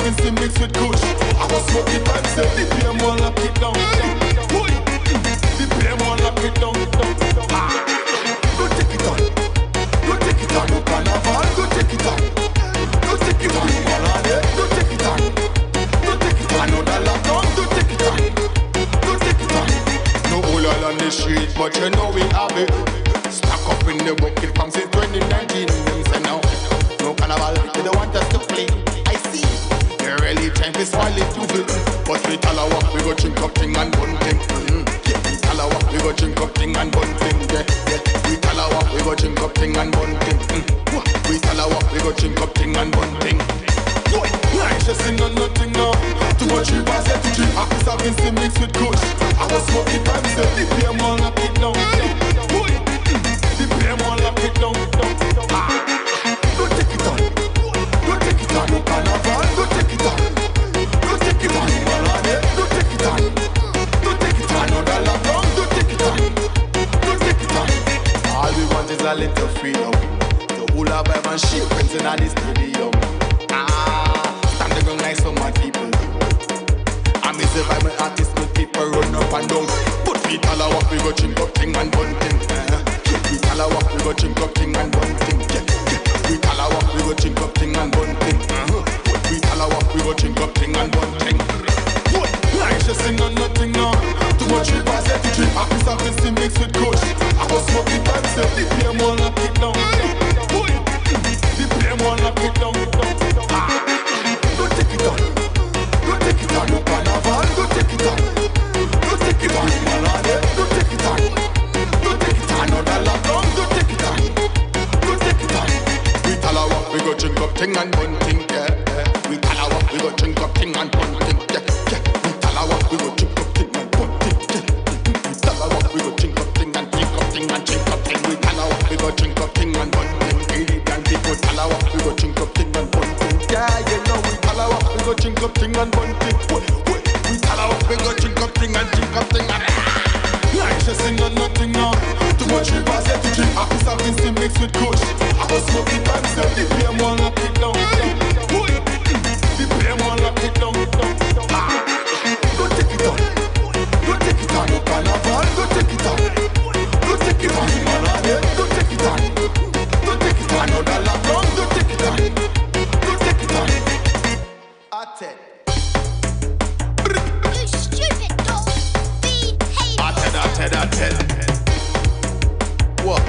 Vinci mixed with Kush. I was smoking by myself. The PM one lock it down. The PM one lock it down. Go take it on. Go take it on. No carnival. Go take it on. Go take it on. Go take it on. Go take it on. No that lockdown. Go take it on. Go take it on. No all on the street, but you know we have it. Stack up in the bucket from since 2019. Them say no carnival. They don't want us to play. I see. They really trying to spoil it too good. But we tell our we go drink up thing and bun thing. We tell our we go drink up thing and bun thing. We tell our we go drink up thing and bun thing. We tell our we go drink up thing and bun thing. I ain't just seen nothing now. Too much rivers yet to drink. Officer Vinci mixed with Kush. I was smoking by myself. The PM one lock it down. The PM one lock it down. Go take it on. Go take it on. No carnival. Go take it on. Go take it on. Go take it on. Go take it on. No that lockdown. Go take it on. Go take it on. All we want is a little freedom. The whole of heaven shake when in the stadium. Stand the ground like so many people. I miss the vibe with artists with people run up and down. But we tell our we go drink up thing and bun thing. We tell our we go drink up thing and bun thing. We tell our we go drink up thing and bun thing. We tell our we go drink up thing and bun thing. I ain't just seen nothing now. Too much rivers yet to drink. Officer Vinci mixed with Kush. I was smoking by myself. The PM one lock it down. The PM one lock it down. Go take it on. Go take it on. No carnival. Go take it on. Go take it on. Go take it on. Go take it on. No that lockdown. Go take it on. Go take it on. We tell our we go drink up thing and bun thing. We tell our we go drink up thing and bun thing. We tell our we go drink up thing and bun thing. We tell our we go drink up thing and drink up thing and drink up thing. We tell our we go drink up thing and bun thing. People tell our we go drink up thing and bun thing. Yeah, you know we tell our we go drink up thing and bun thing. We tell our we go drink up thing and drink up thing and. I ain't just seen nothing now. Too much rivers yet to drink. Officer Vinci mixed with Kush. I was smoking by myself. The PM one lock it down. The PM one lock it down. Go take it on. Go take it on. No carnival. Go take it on. Go take it on. Go take it on. Go take it on. No that lockdown. Go take it on. Go take it on. Atet. You stupid dog. Behave. Atet. What?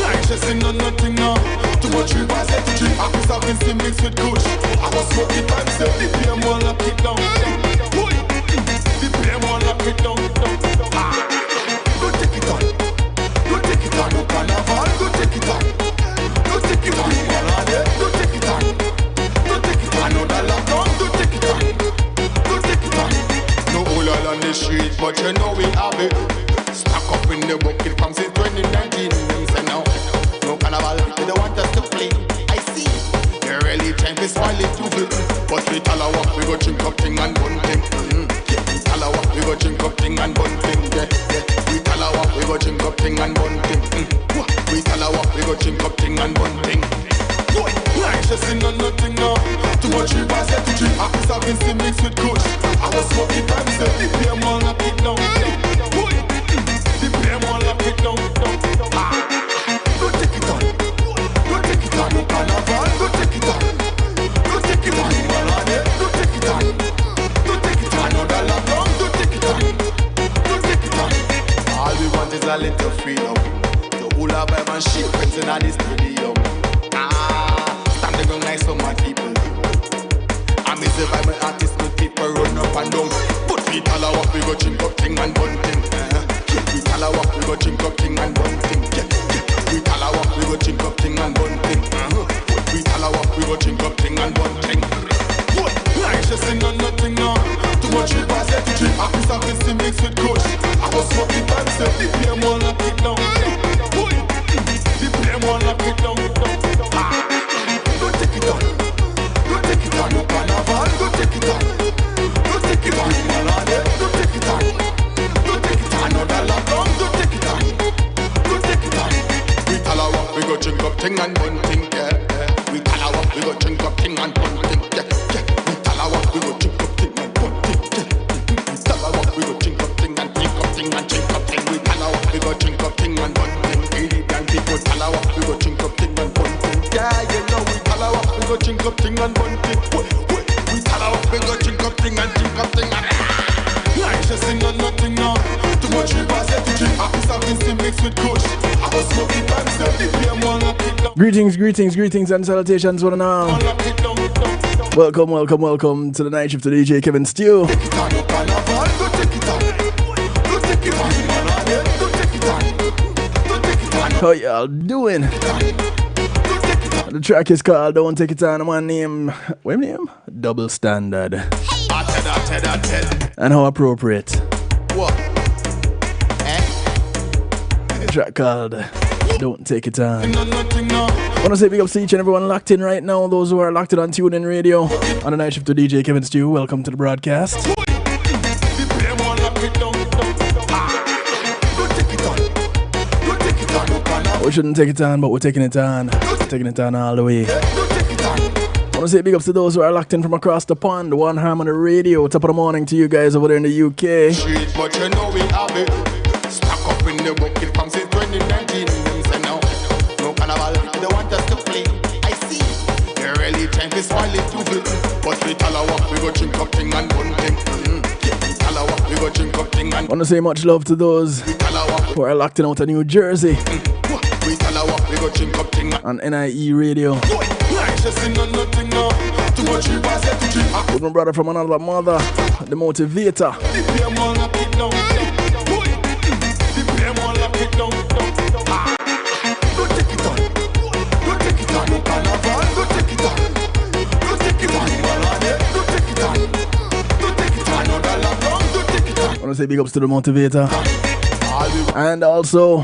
I ain't just seen nothing now. Too much rivers yet to drink. Officer Vinci mixed with Kush. I was smoking by myself. The PM one lock it down. The PM one lock it down. Go take it on. Go take it on. No carnival. Go take it on. Go take it on. Go take it on. Go take it on. No that lockdown. Go take it on. Go take it on. No all on the street, but you know we have it. Stack up in the bucket from since 2019. Them say no carnival. They don't want us to play. I see. They really trying to spoil it too good. But we tell our we go drink up thing and bun thing. We tell our we go drink up thing and bun thing. We tell our we go drink up thing and bun thing. We tell our we go drink up thing and bun thing. I ain't just seen nothing now. Too much rivers yet to drink. Officer Vinci mixed with Kush. I was smoking by myself. The PM one lock it down. The PM one lock it down. Go take it on. Go take it on. No carnival. Go take it on. Go take it on. Go take it on. Go take it on. No that lockdown. Go take it on. Go take it on. All we want is a little freedom. The whole of heaven shake when in the stadium. Stand the ground like so many people. I miss the vibe with artists with people run up and down. But we tell our we go drink up thing and bun thing. We tell our we go drink up thing and bun thing. We tell our we go drink up thing and bun thing. We tell our we go drink up thing and bun thing. I ain't just seen nothing now. Too much rivers yet to drink. Officer Vinci mixed with Kush. I was smoking by myself. The PM one lock it down. The PM one lock it down. Go take it on. Go take it on. No carnival. Go take it on. Go take it on. Go take it on. Go take it on. No that lockdown. Go take it on. Go take it on. We tell our we go drink up thing and bun thing. thing and drink up thing. Like just sing on nothing now. Too much river set to drink. Officer Vincent mixed with kush. I was smoking myself. The PM one lock it down. Greetings and salutations, one and all. Welcome to the night shift to DJ Kevin Stew. How y'all doing? The track is called Don't Take It On. My name, what name? Double Standard. And how appropriate. What? The track called Don't Take It On. I want to say big up to each and everyone locked in right now. Those who are locked in on TuneIn Radio on the night shift to DJ Kevin Stew. Welcome to the broadcast. We shouldn't take it on, but we're taking it on. Taking it on all the way. I want to say big ups to those who are locked in from across the pond. One Harmony Radio. Top of the morning to you guys over there in the UK. But you know we have it. Stuck up in the bucket from since 2019. No carnival, they don't want us to play. I see. They're really trying to smile it too good. But we tell our what we go drink up thing and one thing. Tell our what we go drink up thing and I want to say much love to those who are locked in out of New Jersey. On NIE Radio. With my brother from another mother, the motivator. I want to say big ups to the motivator. And also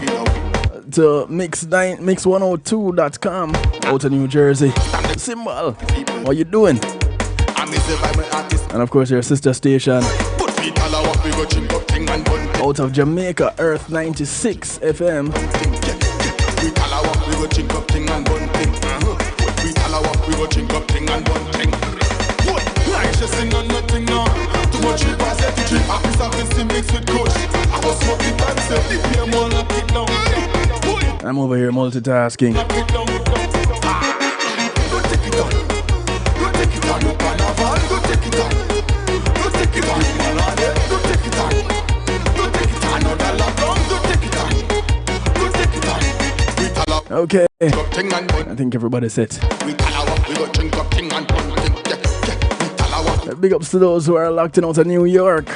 to mix102.com out of New Jersey. Symbol, what you doing? And of course your sister station out of Jamaica, Earth 96 FM. I'm over here multitasking. Okay, I think everybody's set. Big ups to those who are locked in out of New York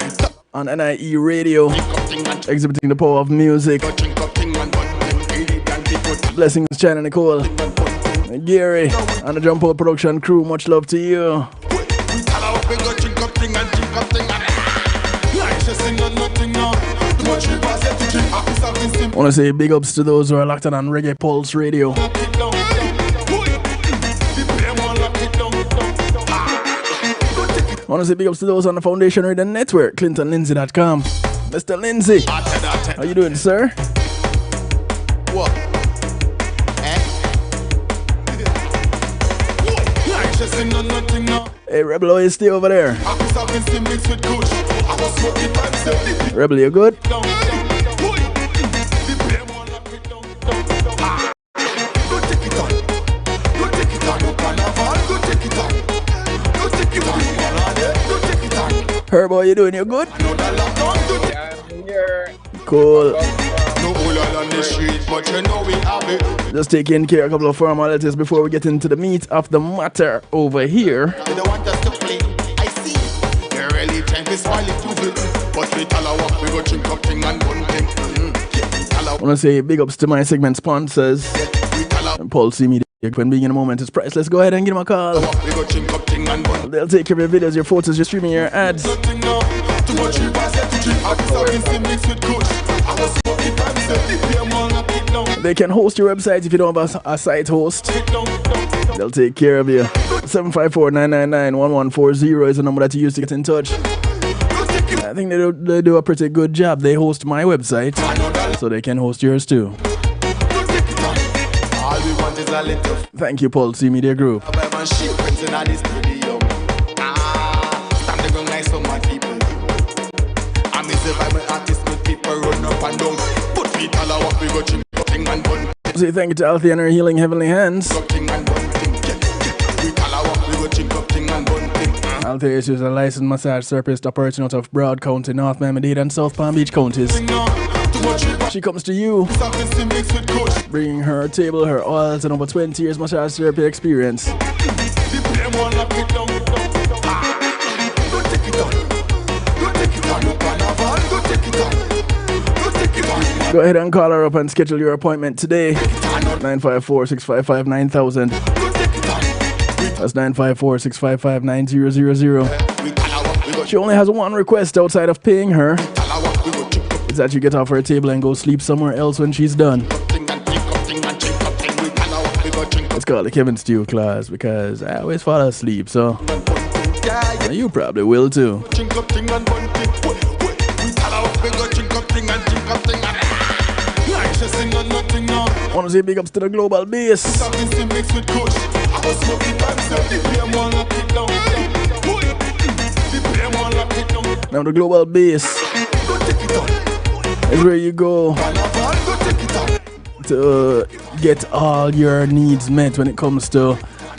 on NIE Radio, exhibiting the power of music. Blessings, China Nicole, Gary, and the Jump Out production crew. Much love to you. I want to say big ups to those who are locked on Reggae Pulse Radio. I want to say big ups to those on the Foundation Radio Network, ClintonLindsay.com. Mr. Lindsay, how you doing, sir? What? Hey, Rebel, is stay over there. Rebel, you good? Herbo, you doing? You good? Yeah, I'm here. Cool. Just taking care of a couple of formalities before we get into the meat of the matter over here. I want to say big ups to my segment sponsors. Pulse Media. When being in a moment is priceless. Go ahead and give them a call. They'll take care of your videos, your photos, your streaming, your ads. They can host your website if you don't have a site host. They'll take care of you. 754-999-1140 is the number that you use to get in touch. I think they do a pretty good job. They host my website, so they can host yours too. Thank you, Pulse Media Group. Say thank you to Althea and her healing heavenly hands. I'll tell you, she's a licensed massage therapist operating out of Broad County, North Miami-Dade, and South Palm Beach counties. She comes to you, bringing her table, her oils, and over 20 years massage therapy experience. Go ahead and call her up and schedule your appointment today. 954-655-9000. That's 954-655-9000. She only has one request outside of paying her. It's that you get off her table and go sleep somewhere else when she's done. It's called the Kevin Stew class because I always fall asleep, so you probably will too. Wanna say big ups to the global bass. Now the global bass is where you go to get all your needs met when it comes to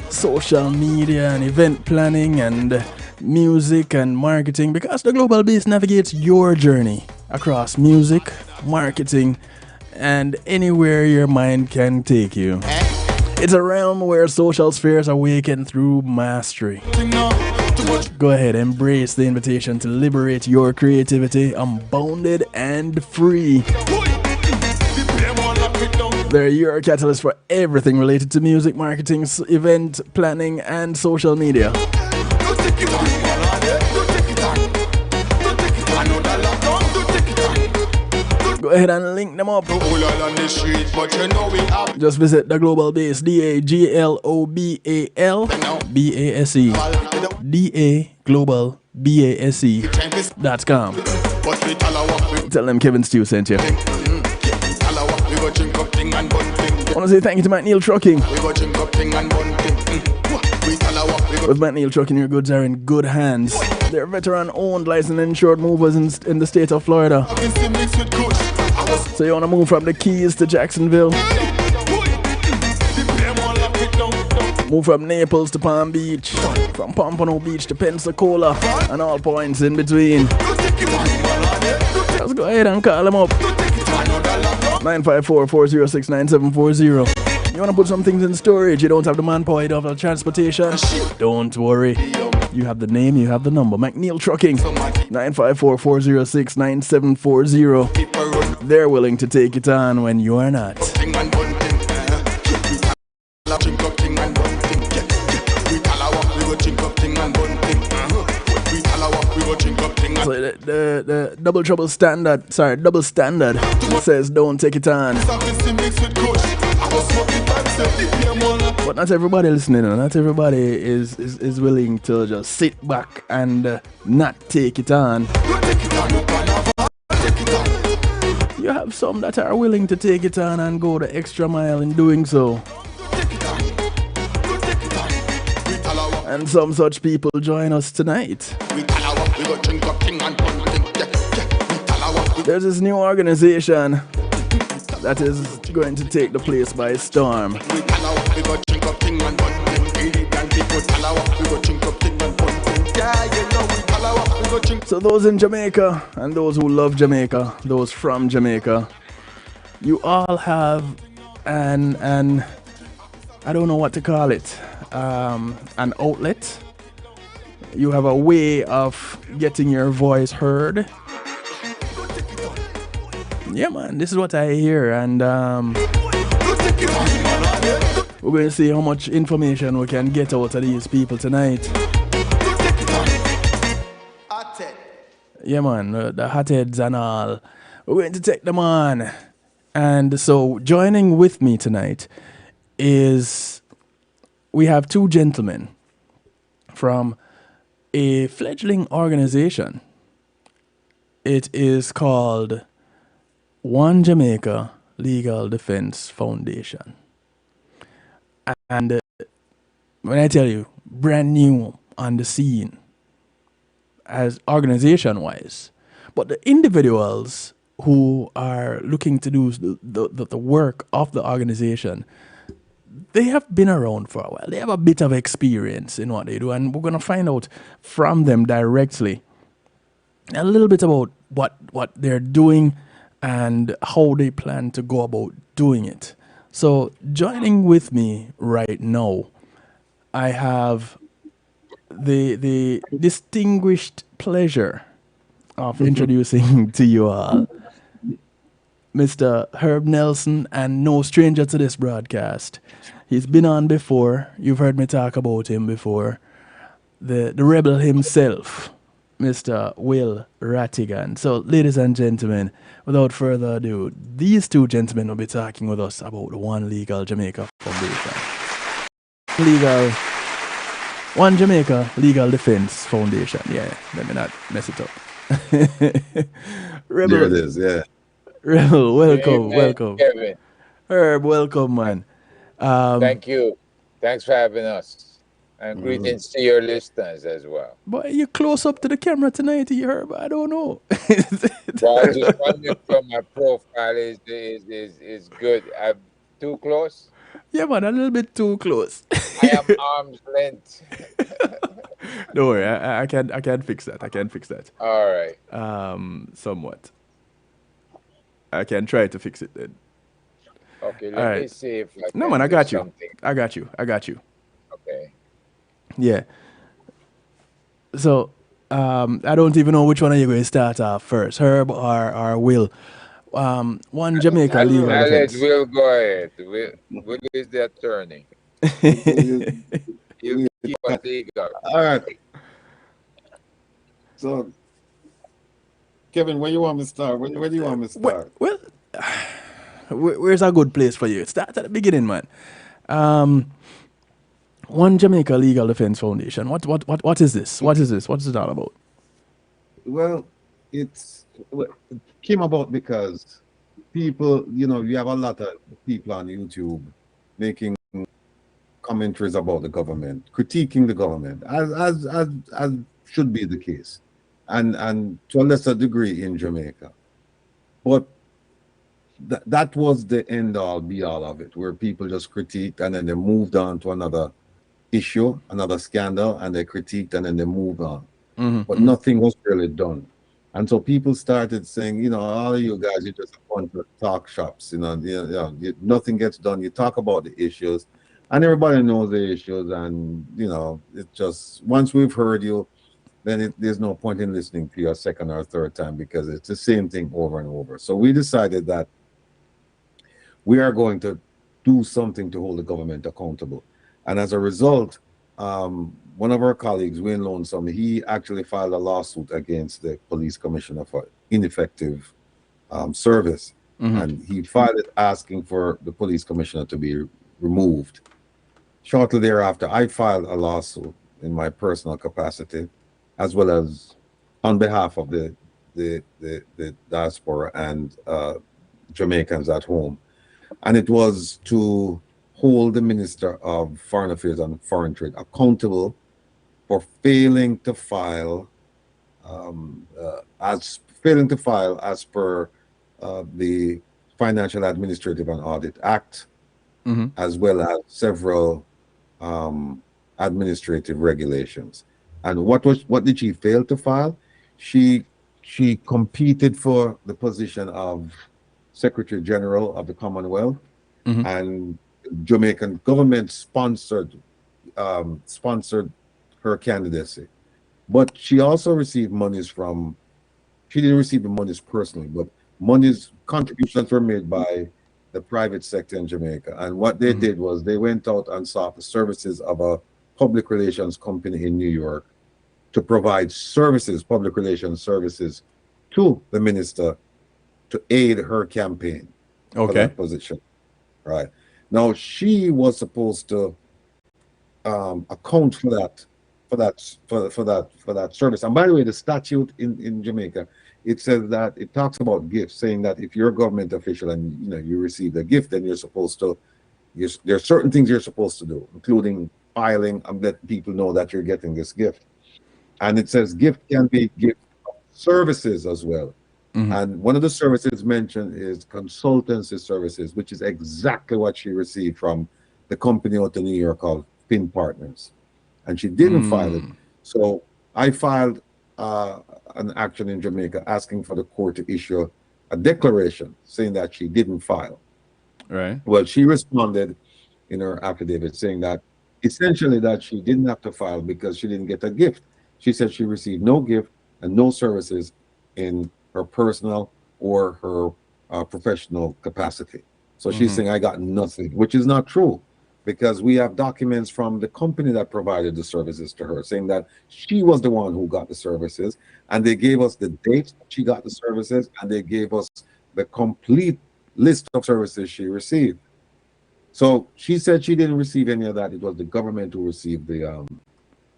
social media and event planning and music and marketing, because the global bass navigates your journey across music, marketing, and anywhere your mind can take you. It's a realm where social spheres awaken through mastery. Go ahead, embrace the invitation to liberate your creativity, unbounded and free. They're your catalyst for everything related to music, marketing, event planning, and social media. Go ahead and link them up. Just visit the Global Bass, DAGLOBAL BASE, Global BASE.com. Tell them Kevin Stew sent you. I want to say thank you to McNeil Trucking. With McNeil Trucking, your goods are in good hands. They're veteran-owned, licensed and insured movers in the state of Florida. So you want to move from the Keys to Jacksonville? Move from Naples to Palm Beach, from Pompano Beach to Pensacola, and all points in between. Just go ahead and call them up. 954-406-9740. You want to put some things in storage, you don't have the manpower, you don't have the transportation? Don't worry. You have the name, you have the number. McNeil Trucking, 954-406-9740. They're willing to take it on when you're not. So the double standard says don't take it on. But not everybody listening, not everybody is willing to just sit back and not take it on. You have some that are willing to take it on and go the extra mile in doing so. And some such people join us tonight. There's this new organization that is going to take the place by storm. So those in Jamaica and those who love Jamaica, those from Jamaica, you all have an I don't know what to call it, an outlet. You have a way of getting your voice heard. Yeah, man, this is what I hear, and we're going to see how much information we can get out of these people tonight. Yeah, man, the hotheads and all. We're going to take them on. And so, joining with me tonight is we have two gentlemen from a fledgling organization. It is called One Jamaica Legal Defense Foundation. And when I tell you, brand new on the scene as organization-wise, but the individuals who are looking to do the work of the organization, they have been around for a while. They have a bit of experience in what they do, and we're gonna find out from them directly a little bit about what they're doing and how they plan to go about doing it. So, joining with me right now, I have the distinguished pleasure of introducing to you all Mr. Herb Nelson, and no stranger to this broadcast. He's been on before. You've heard me talk about him before. The rebel himself, Mr. Will Rattigan. So, ladies and gentlemen, without further ado, these two gentlemen will be talking with us about the One Legal Jamaica Foundation. Legal One Jamaica Legal Defense Foundation. Yeah, let me not mess it up. Rebel, There it is, yeah. Rebel, welcome, Amen, welcome. Kevin. Herb, welcome, man. Thank you. Thanks for having us. And greetings to your listeners as well. But you close up to the camera tonight, you Herb. I don't know. Well, I just wondering from my profile is good. I'm too close. Yeah, man, a little bit too close. I am arm's length. Don't worry, I can fix that. I can fix that. All right. Somewhat. I can try to fix it then. Okay, All let me right. see if I No, can man, I do got you. something. I got you. I got you. Okay. Yeah. So, I don't even know which one are you going to start off first, Herb or Will. One Jamaica I'll Legal let Defense. Will go ahead. Will is the attorney. You keep us legal. All right. So, Kevin, where you want me to start? Where do you want me to Well, start? well where's a good place for you? Start at the beginning, man. One Jamaica Legal Defense Foundation. What is this? What is this? What is it all about? Well, it came about because people, you have a lot of people on YouTube making commentaries about the government, critiquing the government, as should be the case, and to a lesser degree in Jamaica. But that was the end all be all of it, where people just critiqued and then they moved on to another issue, another scandal, and they critiqued and then they moved on. But nothing was really done. And so people started saying, all of you guys, you're just a bunch of talk shops, nothing gets done. You talk about the issues and everybody knows the issues. And, it's just, once we've heard you, then there's no point in listening to you a second or third time because it's the same thing over and over. So we decided that we are going to do something to hold the government accountable. And as a result, one of our colleagues, Wayne Lonesome, he actually filed a lawsuit against the police commissioner for ineffective service. And he filed it asking for the police commissioner to be removed. Shortly thereafter, I filed a lawsuit in my personal capacity, as well as on behalf of the diaspora and Jamaicans at home. And it was to hold the Minister of Foreign Affairs and Foreign Trade accountable for failing to file as per the Financial Administrative and Audit Act, as well as several administrative regulations. And what did she fail to file? She competed for the position of Secretary General of the Commonwealth, and Jamaican government sponsored her candidacy. But she also received monies she didn't receive the monies personally, but contributions were made by the private sector in Jamaica. And what they did was they went out and sought the services of a public relations company in New York to provide public relations services to the minister to aid her campaign for that position. Right. Now she was supposed to account for that service. And by the way, the statute in Jamaica, it says that it talks about gifts, saying that if you're a government official and you receive a gift, then you're supposed to. There are certain things you're supposed to do, including filing and let people know that you're getting this gift. And it says gift can be gift services as well. And one of the services mentioned is consultancy services, which is exactly what she received from the company out in New York called Pin Partners, and she didn't file it. So I filed an action in Jamaica asking for the court to issue a declaration saying that she didn't file. Right. Well, she responded in her affidavit saying that essentially that she didn't have to file because she didn't get a gift. She said she received no gift and no services in her personal or her professional capacity. So she's saying I got nothing, which is not true, because we have documents from the company that provided the services to her saying that she was the one who got the services, and they gave us the date she got the services, and they gave us the complete list of services she received. So she said she didn't receive any of that. It was the government who received the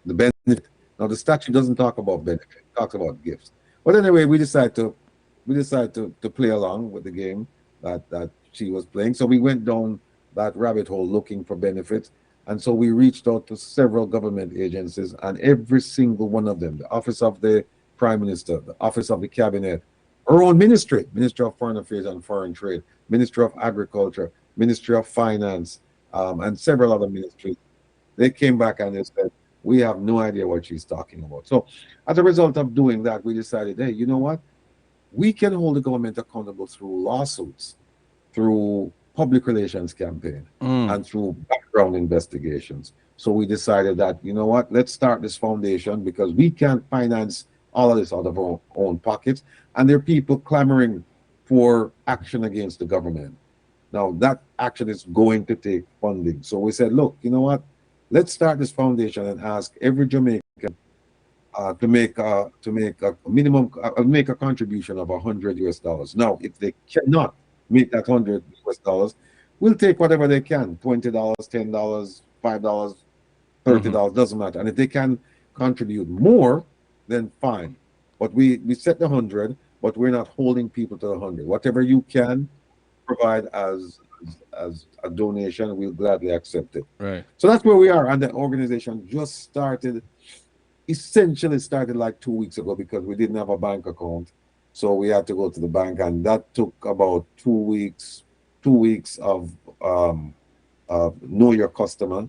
benefit. Now the statute doesn't talk about benefit; it talks about gifts. But anyway, we decided to play along with the game that she was playing. So we went down that rabbit hole looking for benefits, and so we reached out to several government agencies, and every single one of them, the Office of the Prime Minister, the Office of the Cabinet, our own ministry, Ministry of Foreign Affairs and Foreign Trade, Ministry of Agriculture, Ministry of Finance, and several other ministries, they came back and they said, we have no idea what she's talking about. So as a result of doing that, we decided, hey, you know what? We can hold the government accountable through lawsuits, through public relations campaign, and through background investigations. So we decided that, you know what, let's start this foundation because we can't finance all of this out of our own pockets. And there are people clamoring for action against the government. Now that action is going to take funding. So we said, look, you know what, let's start this foundation and ask every Jamaican to make a minimum, make a contribution of $100. Now, if they cannot make that $100, we'll take whatever they can, $20, $10, $5, $30, doesn't matter. And if they can contribute more, then fine. But we set the 100, but we're not holding people to the 100. Whatever you can provide as a donation, we'll gladly accept it. Right. So that's where we are. And the organization just started, essentially started like 2 weeks ago because we didn't have a bank account. So we had to go to the bank, and that took about 2 weeks, 2 weeks of know your customer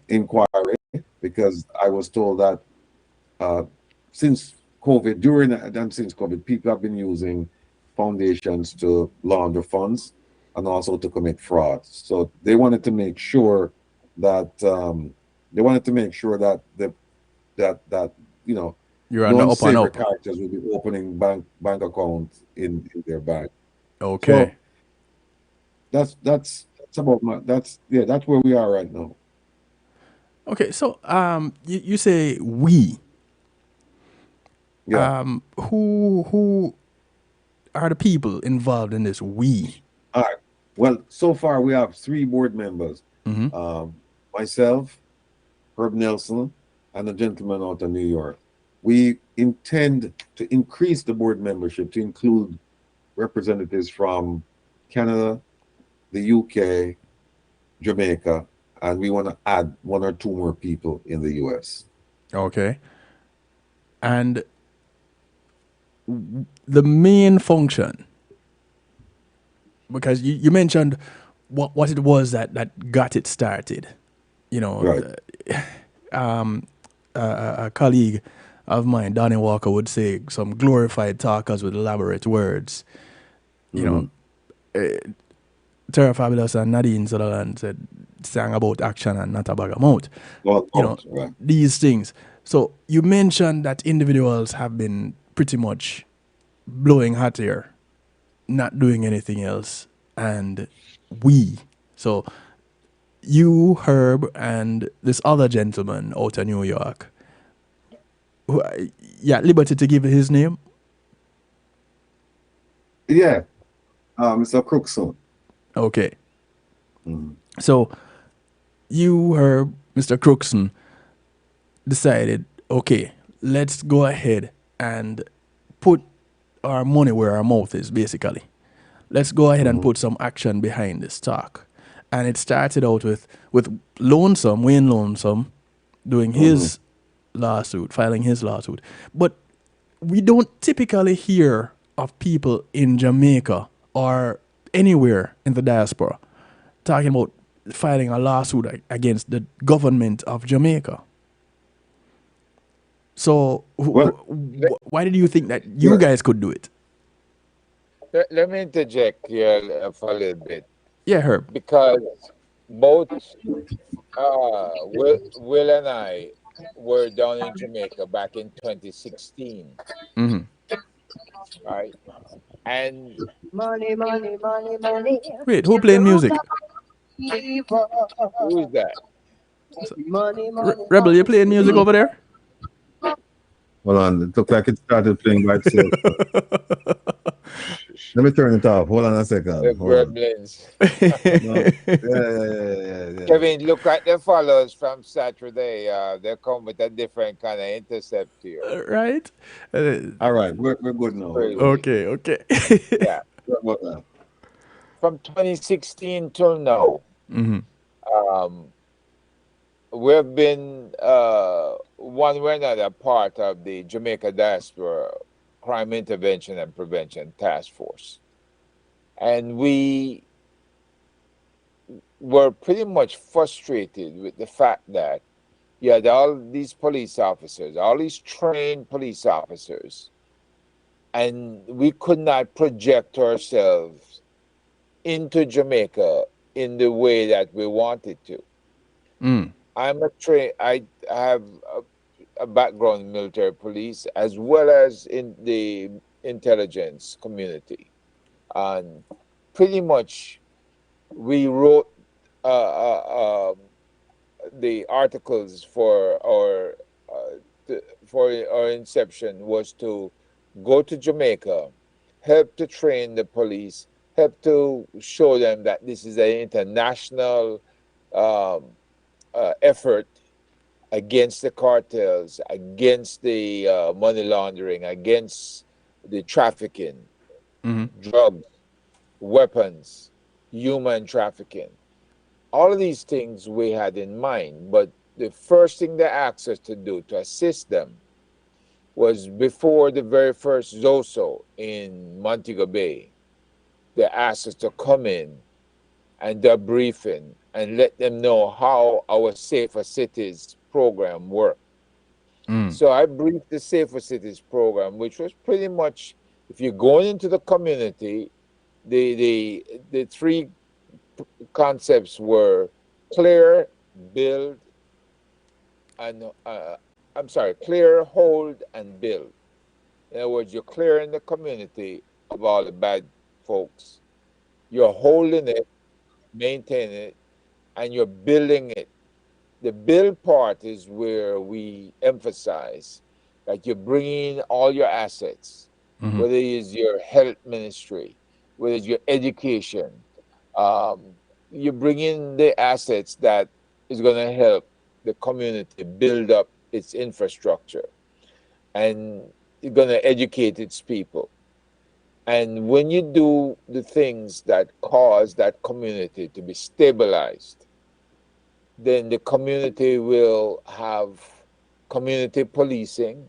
inquiry, because I was told that since COVID, people have been using foundations to launder funds and also to commit fraud. So they wanted to make sure that that you know, You're on the up and up. characters will be opening bank accounts in their bank. Okay. So that's where we are right now. Okay, so you say we. Yeah. Who are the people involved in this we? All right. Well, so far we have 3 board members. Myself, Herb Nelson, and a gentleman out of New York. We intend to increase the board membership to include representatives from Canada, the UK, Jamaica, and we want to add 1 or 2 more people in the US. Okay. And the main function, because you mentioned what it was that got it started. You know, Right. A colleague of mine, Donnie Walker, would say some glorified talkers with elaborate words. You know, Terra Fabulous and Nadine Sutherland sang about action and not a bag of mouth. Well, You know, right. these things. So you mentioned that individuals have been pretty much blowing hot air, not doing anything else, and so you, Herb, and this other gentleman out of New York, who, at liberty to give his name? Yeah. Mr. Crookson. Okay. So you, Herb, Mr. Crookson, decided, okay, let's go ahead and put our money where our mouth is, basically. Let's go ahead and put some action behind this talk. And it started out with Wayne Lonesome, doing his lawsuit, filing his lawsuit. But we don't typically hear of people in Jamaica or anywhere in the diaspora talking about filing a lawsuit against the government of Jamaica. So, Well, why did you think that you yeah. guys could do it? Let me interject here for a little bit Yeah, Herb. because both Will and I were down in Jamaica back in 2016, Mm-hmm. right? And Money, money, money, money. Wait, who playing music? who is that? Money, money, Rebel, you playing music over there? Hold on. It looked like it started playing by itself. Let me turn it off. Hold on a The second. Hold on. gremlins. No. Yeah. Kevin, look at the follows from Saturday. They come with a different kind of intercept here. Right? All right, we're good now. We're good. Okay. Yeah. What about that? From 2016 till now, Mm-hmm. we've been one way or another part of the Jamaica Diaspora Crime Intervention and Prevention Task Force. And we were pretty much frustrated with the fact that you had all these police officers, all these trained police officers, and we could not project ourselves into Jamaica in the way that we wanted to. Mm. I have a background in military police as well as in the intelligence community, and pretty much we wrote the articles for our inception was to go to Jamaica, help to train the police, help to show them that this is an international um, effort against the cartels, against the money laundering, against the trafficking, drugs, weapons, human trafficking. All of these things we had in mind, but the first thing they asked us to do to assist them was before the very first Zoso in Montego Bay. They asked us to come in and do a briefing and let them know how our Safer Cities program worked. So I briefed the Safer Cities program, which was pretty much, if you're going into the community, the three concepts were clear, build, and clear, hold, and build. In other words, you're clearing the community of all the bad folks. You're holding it, maintaining it, and you're building it. The build part is where we emphasize that you're bringing all your assets, whether it is your health ministry, whether it's your education. You bring in the assets that is going to help the community build up its infrastructure, and you're going to educate its people. And when you do the things that cause that community to be stabilized, then the community will have community policing,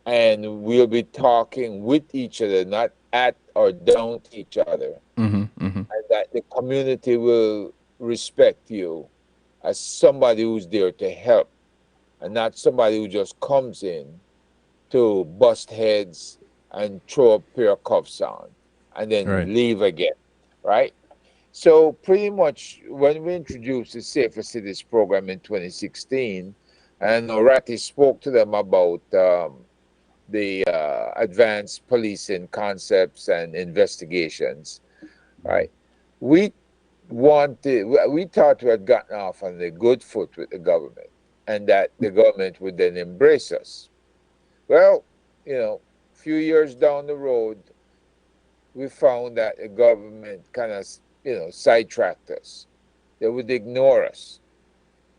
and we'll be talking with each other, not at or down to each other. And that the community will respect you as somebody who's there to help, and not somebody who just comes in to bust heads and throw a pair of cuffs on and then leave again, right? So pretty much when we introduced the Safer Cities program in 2016, and Ratty spoke to them about the advanced policing concepts and investigations, right? We thought we had gotten off on a good foot with the government, and that the government would then embrace us. Well, a few years down the road, we found that the government kind of, sidetracked us. They would ignore us.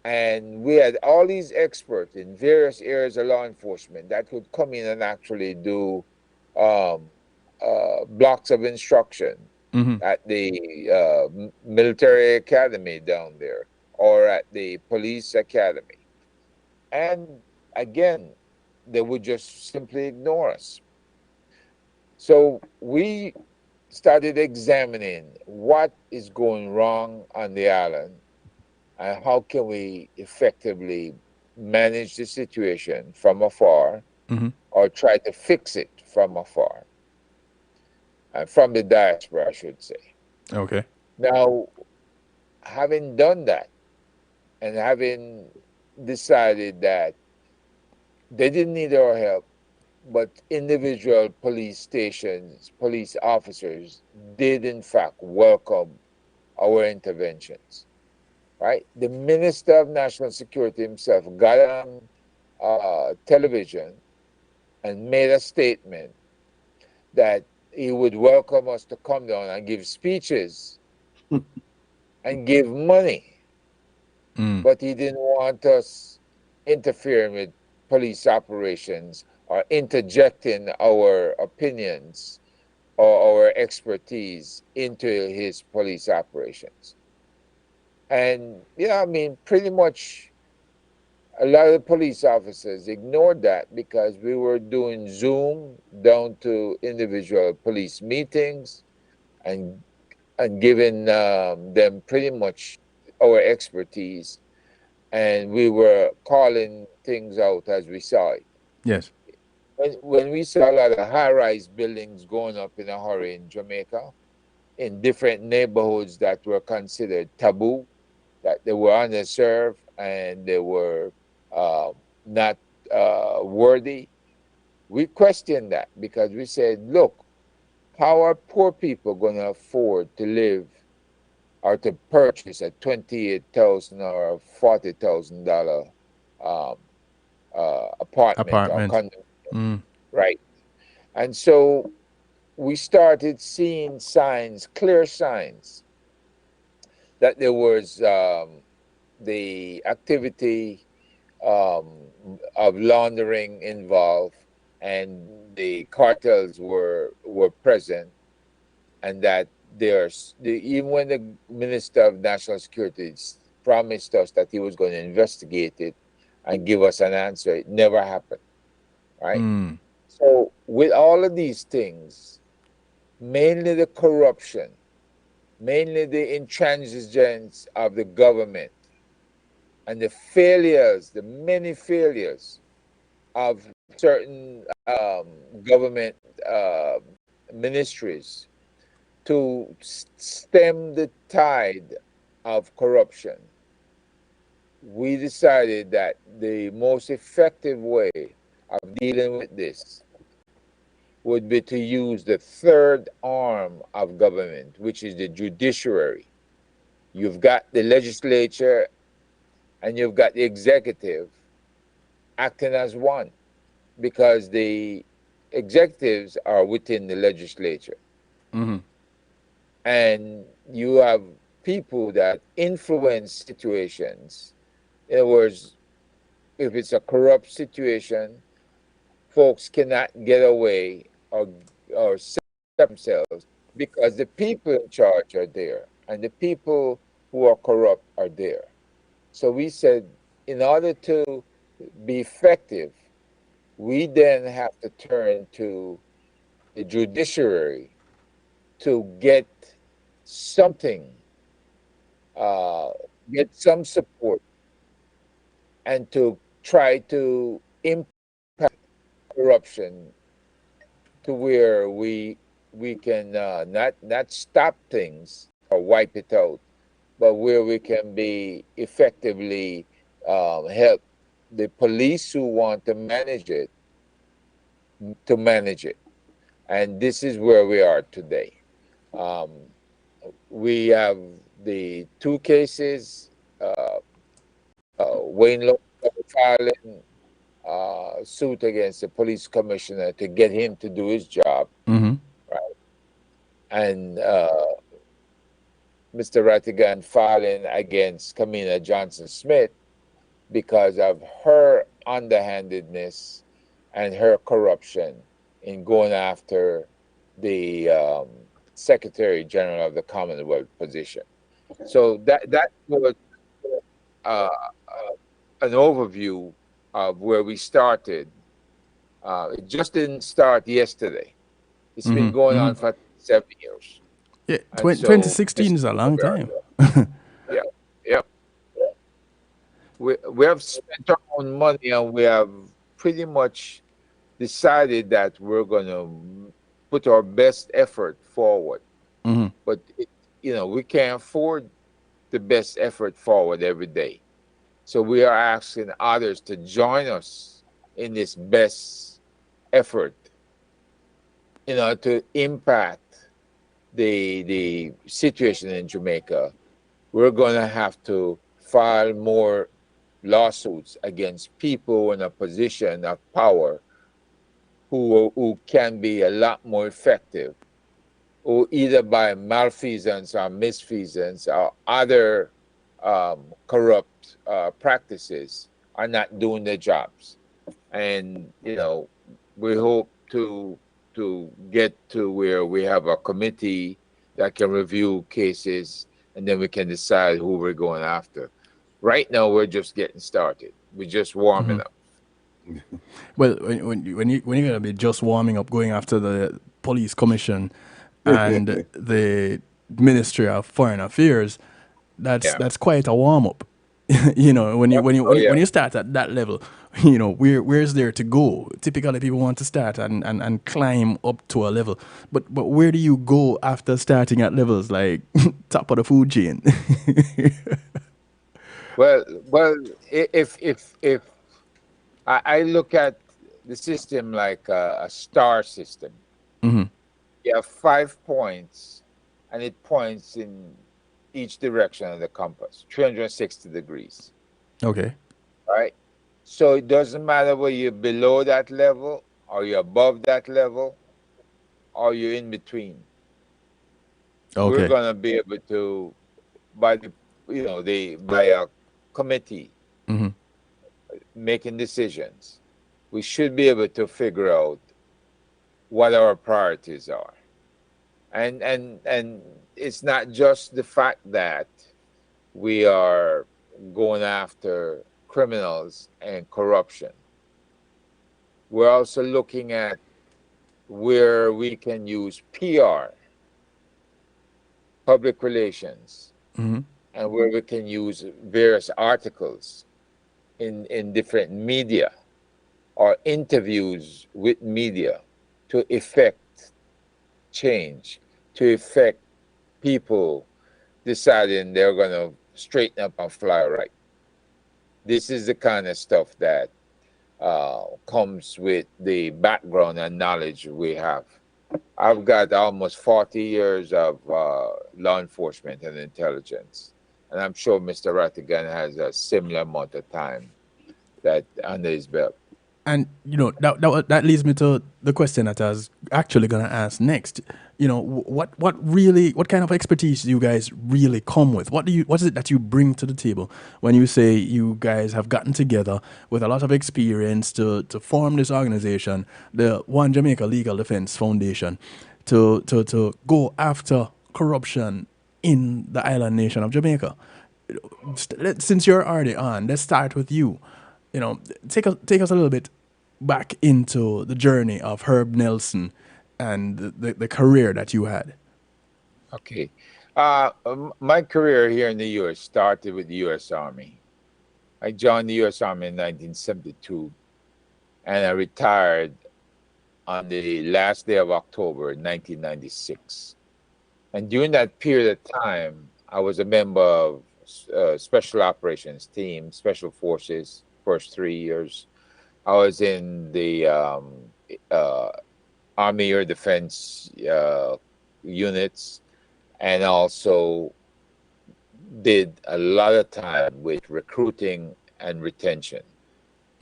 And we had all these experts in various areas of law enforcement that could come in and actually do blocks of instruction at the military academy down there or at the police academy. And again, they would just simply ignore us. So we started examining what is going wrong on the island and how can we effectively manage the situation from afar or try to fix it from afar, from the diaspora, I should say. Okay. Now, having done that and having decided that they didn't need our help, but individual police stations, police officers did in fact welcome our interventions, right? The Minister of National Security himself got on television and made a statement that he would welcome us to come down and give speeches and give money, but he didn't want us interfering with police operations or interjecting our opinions or our expertise into his police operations. And yeah, I mean, pretty much a lot of the police officers ignored that because we were doing Zoom down to individual police meetings and giving them pretty much our expertise, and we were calling things out as we saw it. Yes. When we saw a lot of high-rise buildings going up in a hurry in Jamaica, in different neighborhoods that were considered taboo, that they were underserved and they were not worthy, we questioned that because we said, look, how are poor people going to afford to live or to purchase a $28,000 or $40,000 apartment or condominium, right? And so we started seeing signs, clear signs, that there was the activity of laundering involved, and the cartels were present, and that even when the Minister of National Security promised us that he was going to investigate it and give us an answer, it never happened, right? So with all of these things, mainly the corruption, mainly the intransigence of the government, and the failures, the many failures of certain government ministries to stem the tide of corruption, we decided that the most effective way of dealing with this would be to use the third arm of government, which is the judiciary. You've got the legislature and you've got the executive acting as one, because the executives are within the legislature. And you have people that influence situations. In other words, if it's a corrupt situation, folks cannot get away or set themselves because the people in charge are there and the people who are corrupt are there. So we said, in order to be effective, we then have to turn to the judiciary to get something, get some support, and to try to impact corruption to where we can not stop things or wipe it out, but where we can be effectively help the police who want to manage it to manage it. And this is where we are today. We have the two cases, Wayne Lowe filing suit against the police commissioner to get him to do his job, right? And Mr. Rattigan filing against Kamina Johnson-Smith because of her underhandedness and her corruption in going after the Secretary General of the Commonwealth position. So that was an overview of where we started. It just didn't start yesterday. It's been going on for 7 years. Yeah, And so 2016 this is a is where long we are. time. Yeah, yeah. We have spent our own money and we have pretty much decided that we're going to put our best effort forward. Hmm. But, we can't afford the best effort forward every day. So we are asking others to join us in this best effort, to impact the situation in Jamaica. We're going to have to file more lawsuits against people in a position of power who can be a lot more effective, who either by malfeasance or misfeasance or other corrupt practices are not doing their jobs. And we hope to get to where we have a committee that can review cases, and then we can decide who we're going after. Right now, we're just getting started. We're just warming up. Well, when you're gonna be just warming up, going after the police commission and the Ministry of Foreign Affairs, Yeah. that's quite a warm up. You know, when you Yep. when you Oh when you, yeah. when you start at that level, where's there to go? Typically, people want to start and climb up to a level, but where do you go after starting at levels like top of the food chain? Well, if I look at the system like a star system, you have 5 points, and it points in each direction of the compass, 360 degrees, Okay. right? So it doesn't matter whether you're below that level, or you're above that level, or you're in between. We're Okay. gonna be able to, by by a committee making decisions, we should be able to figure out what our priorities are. And it's not just the fact that we are going after criminals and corruption. We're also looking at where we can use PR, public relations, and where we can use various articles in different media or interviews with media to effect change, to effect people deciding they're going to straighten up and fly right. This is the kind of stuff that comes with the background and knowledge we have. I've got almost 40 years of law enforcement and intelligence, and I'm sure Mr. Rattigan has a similar amount of time that under his belt. And that leads me to the question that I was actually gonna ask next. What kind of expertise do you guys really come with? What is it that you bring to the table when you say you guys have gotten together with a lot of experience to form this organization, the One Jamaica Legal Defense Foundation, to go after corruption in the island nation of Jamaica? Since you're already on, let's start with you. Take us a little bit back into the journey of Herb Nelson and the career that you had. Okay. My career here in the U.S. started with the U.S. Army. I joined the U.S. Army in 1972, and I retired on the last day of October 1996. And during that period of time, I was a member of Special Operations Team, Special Forces, first 3 years. I was in the uh, Army Air Defense units, and also did a lot of time with recruiting and retention,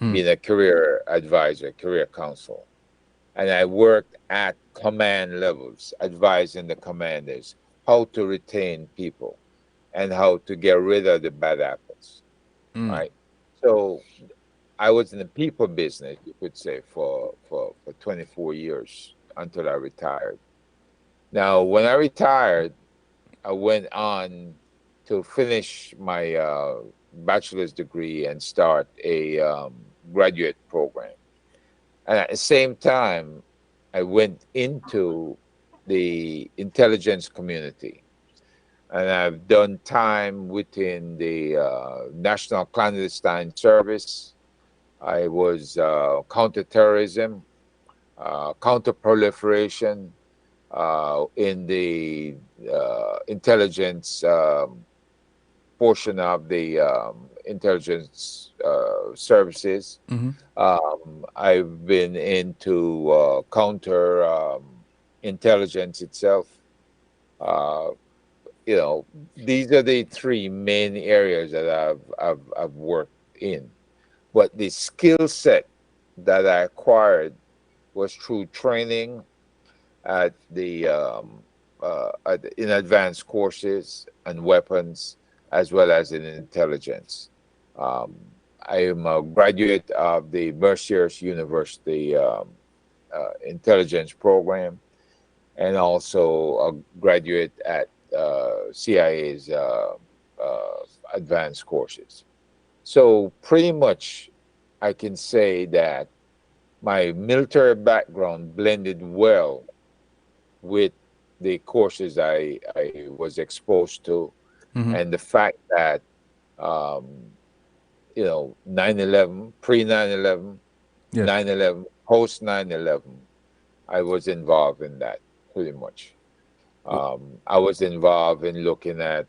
being a career advisor, career counsel. And I worked at command levels, advising the commanders how to retain people and how to get rid of the bad apples, right? So I was in the people business, you could say, for 24 years until I retired. Now, when I retired, I went on to finish my bachelor's degree and start a graduate program. And at the same time, I went into the intelligence community. And I've done time within the National Clandestine Service. I was counterterrorism, counterproliferation in the intelligence portion of the intelligence services. I've been into counter intelligence itself. You know, these are the three main areas that I've worked in. But the skill set that I acquired was through training at in advanced courses and weapons, as well as in intelligence. I am a graduate of the Mercer's University intelligence program, and also a graduate at CIA's advanced courses. So pretty much I can say that my military background blended well with the courses I was exposed to, and the fact that, you know, 9/11, pre 9/11, 9/11, post 9/11, I was involved in that pretty much. I was involved in looking at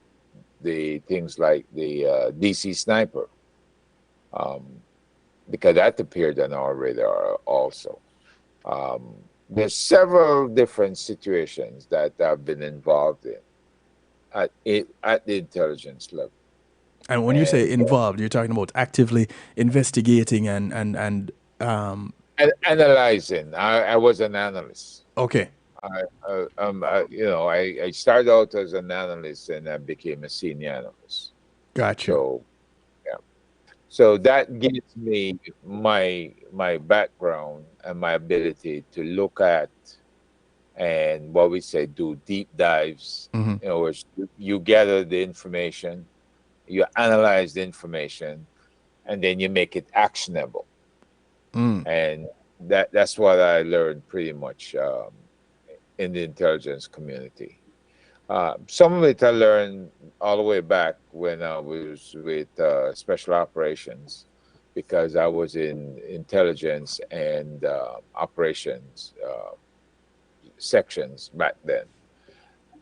the things like the DC sniper, because that appeared on our radar also. There's several different situations that I've been involved in at the intelligence level. And when you say involved, you're talking about actively investigating and analyzing. I was an analyst. Okay. You know, I started out as an analyst and I became a senior analyst. Gotcha. So, yeah. So that gives me my background and my ability to look at and what we say do deep dives. You know, you gather the information, you analyze the information, and then you make it actionable. And that's what I learned pretty much in the intelligence community. Some of it I learned all the way back when I was with special operations, because I was in intelligence and operations sections back then.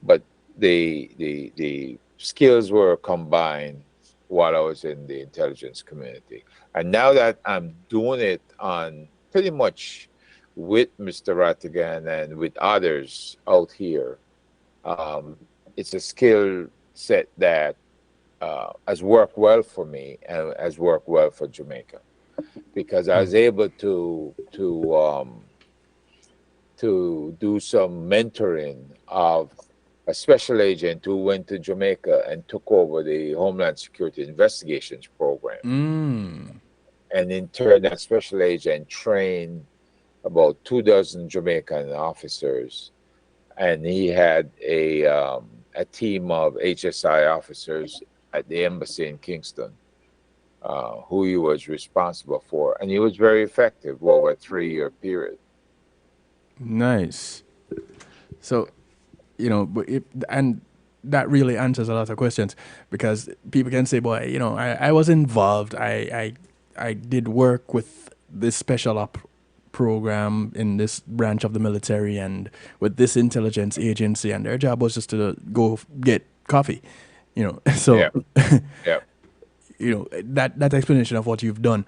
But the skills were combined while I was in the intelligence community. And now that I'm doing it on pretty much with Mr. Rattigan and with others out here, it's a skill set that has worked well for me and has worked well for Jamaica, because I was able to do some mentoring of a special agent who went to Jamaica and took over the Homeland Security Investigations Program. And in turn, that special agent trained about 24 Jamaican officers, and he had a team of HSI officers at the embassy in Kingston, who he was responsible for, and he was very effective over a 3-year period. Nice. So, you know, and that really answers a lot of questions, because people can say, boy, you know, I was involved. I did work with this special op program in this branch of the military and with this intelligence agency, and their job was just to go get coffee, you know. So, you know, that explanation of what you've done,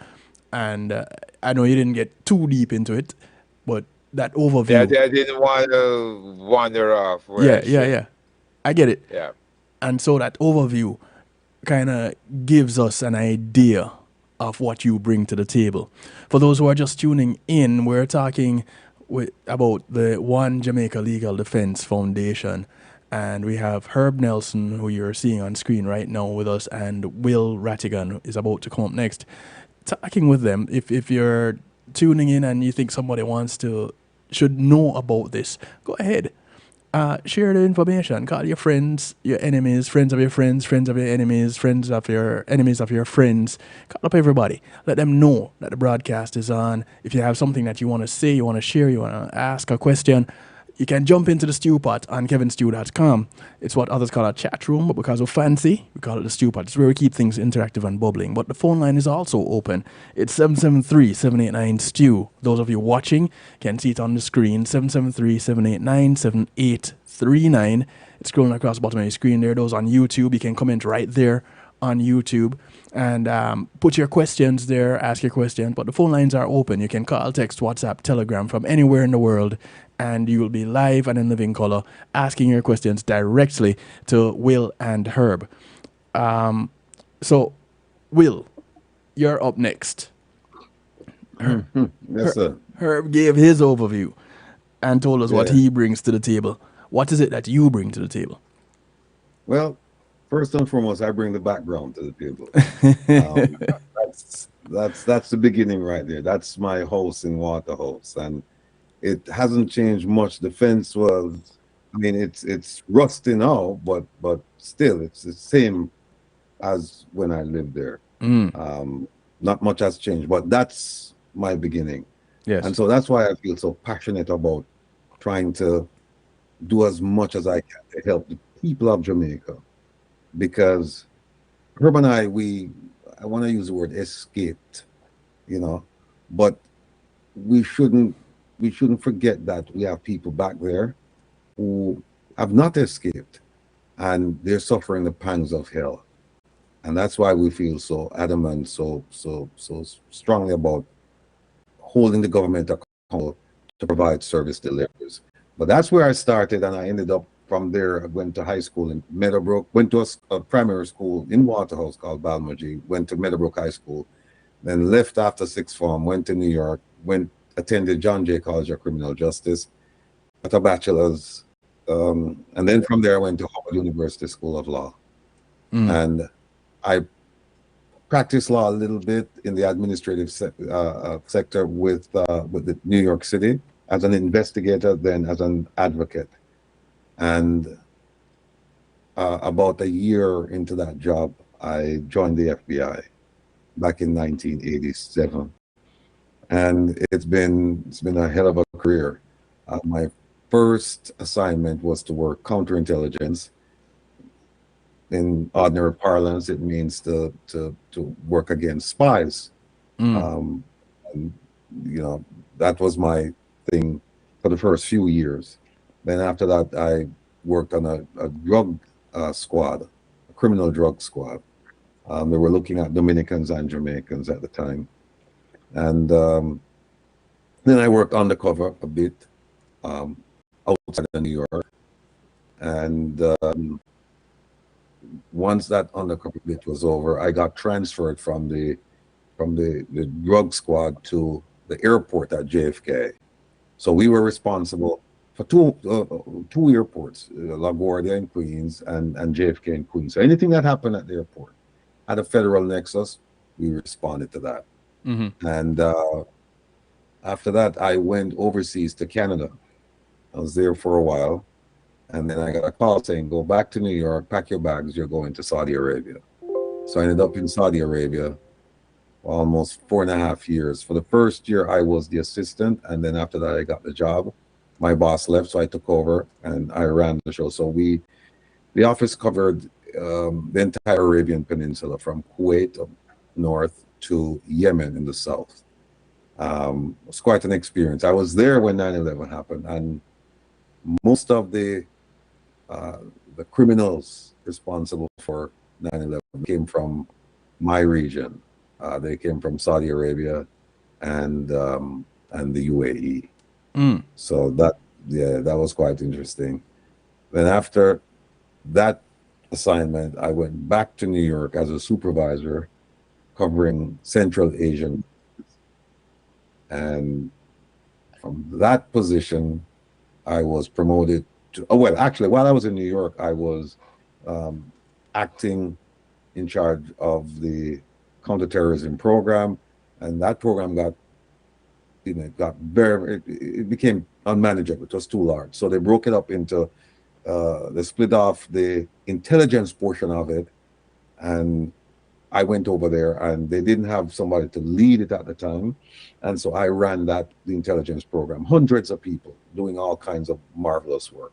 and I know you didn't get too deep into it, but that overview. Yeah, I didn't want to wander off. Yeah. I get it. Yeah. And so that overview kind of gives us an idea of what you bring to the table. For those who are just tuning in, we're talking about the One Jamaica Legal Defense Foundation, and we have Herb Nelson, who you're seeing on screen right now, with us, and Will Rattigan is about to come up next. Talking with them, if you're tuning in and you think somebody should know about this, go ahead. Share the information. Call your friends, your enemies, friends of your friends, friends of your enemies, friends of your enemies of your friends. Call up everybody. Let them know that the broadcast is on. If you have something that you want to say, you want to share, you want to ask a question, you can jump into the stew pot on kevinstew.com. It's what others call a chat room, but because we're fancy, we call it the stew pot. It's where we keep things interactive and bubbling. But the phone line is also open. It's 773-789-STEW. Those of you watching can see it on the screen, 773-789-7839. It's scrolling across the bottom of your screen there. Those on YouTube, you can comment right there on YouTube and put your questions there, ask your questions. But the phone lines are open. You can call, text, WhatsApp, Telegram from anywhere in the world, and you will be live and in living color asking your questions directly to Will and Herb. So, Will, you're up next. Yes, sir. Herb gave his overview and told us what he brings to the table. What is it that you bring to the table? Well, first and foremost, I bring the background to the table. That's the beginning right there. That's my house in Waterhouse, and it hasn't changed much. The fence was, I mean, it's rusty now, but still, it's the same as when I lived there. Not much has changed, but that's my beginning. Yes. And so that's why I feel so passionate about trying to do as much as I can to help the people of Jamaica, because Herb and I want to use the word escaped, you know, but we shouldn't forget that we have people back there who have not escaped, and they're suffering the pangs of hell. And that's why we feel so adamant, so strongly about holding the government accountable to provide service deliveries. But that's where I started, and I ended up from there. I went to high school in Meadowbrook, went to a primary school in Waterhouse called Balmagie, went to Meadowbrook High School, then left after sixth form, went to New York, attended John Jay College of Criminal Justice, got a bachelor's, and then from there I went to Howard University School of Law. And I practiced law a little bit in the administrative sector with the New York City as an investigator, then as an advocate. And about a year into that job, I joined the FBI back in 1987. And it's been a hell of a career. My first assignment was to work counterintelligence. In ordinary parlance, it means to work against spies. And, you know, that was my thing for the first few years. Then after that, I worked on a drug squad, a criminal drug squad. They were looking at Dominicans and Jamaicans at the time. And then I worked undercover a bit outside of New York. And once that undercover bit was over, I got transferred from the drug squad to the airport at JFK. So we were responsible for two airports, LaGuardia in Queens and JFK in Queens. So anything that happened at the airport had a federal nexus, we responded to that. And after that, I went overseas to Canada. I was there for a while. And then I got a call saying, go back to New York, pack your bags, you're going to Saudi Arabia. So I ended up in Saudi Arabia for almost 4.5 years. For the first year, I was the assistant. And then after that, I got the job. My boss left, so I took over and I ran the show. So the office covered the entire Arabian Peninsula from Kuwait up north to Yemen in the south. It was quite an experience. I was there when 9/11 happened, and most of the criminals responsible for 9/11 came from my region. They came from Saudi Arabia and the UAE. So that was quite interesting. Then after that assignment, I went back to New York as a supervisor covering Central Asian. And from that position, I was promoted to, well, actually, while I was in New York, I was acting in charge of the counterterrorism program, and that program it became unmanageable. It was too large. So they broke it up into, they split off the intelligence portion of it, and I went over there, and they didn't have somebody to lead it at the time, and so I ran the intelligence program. Hundreds of people doing all kinds of marvelous work.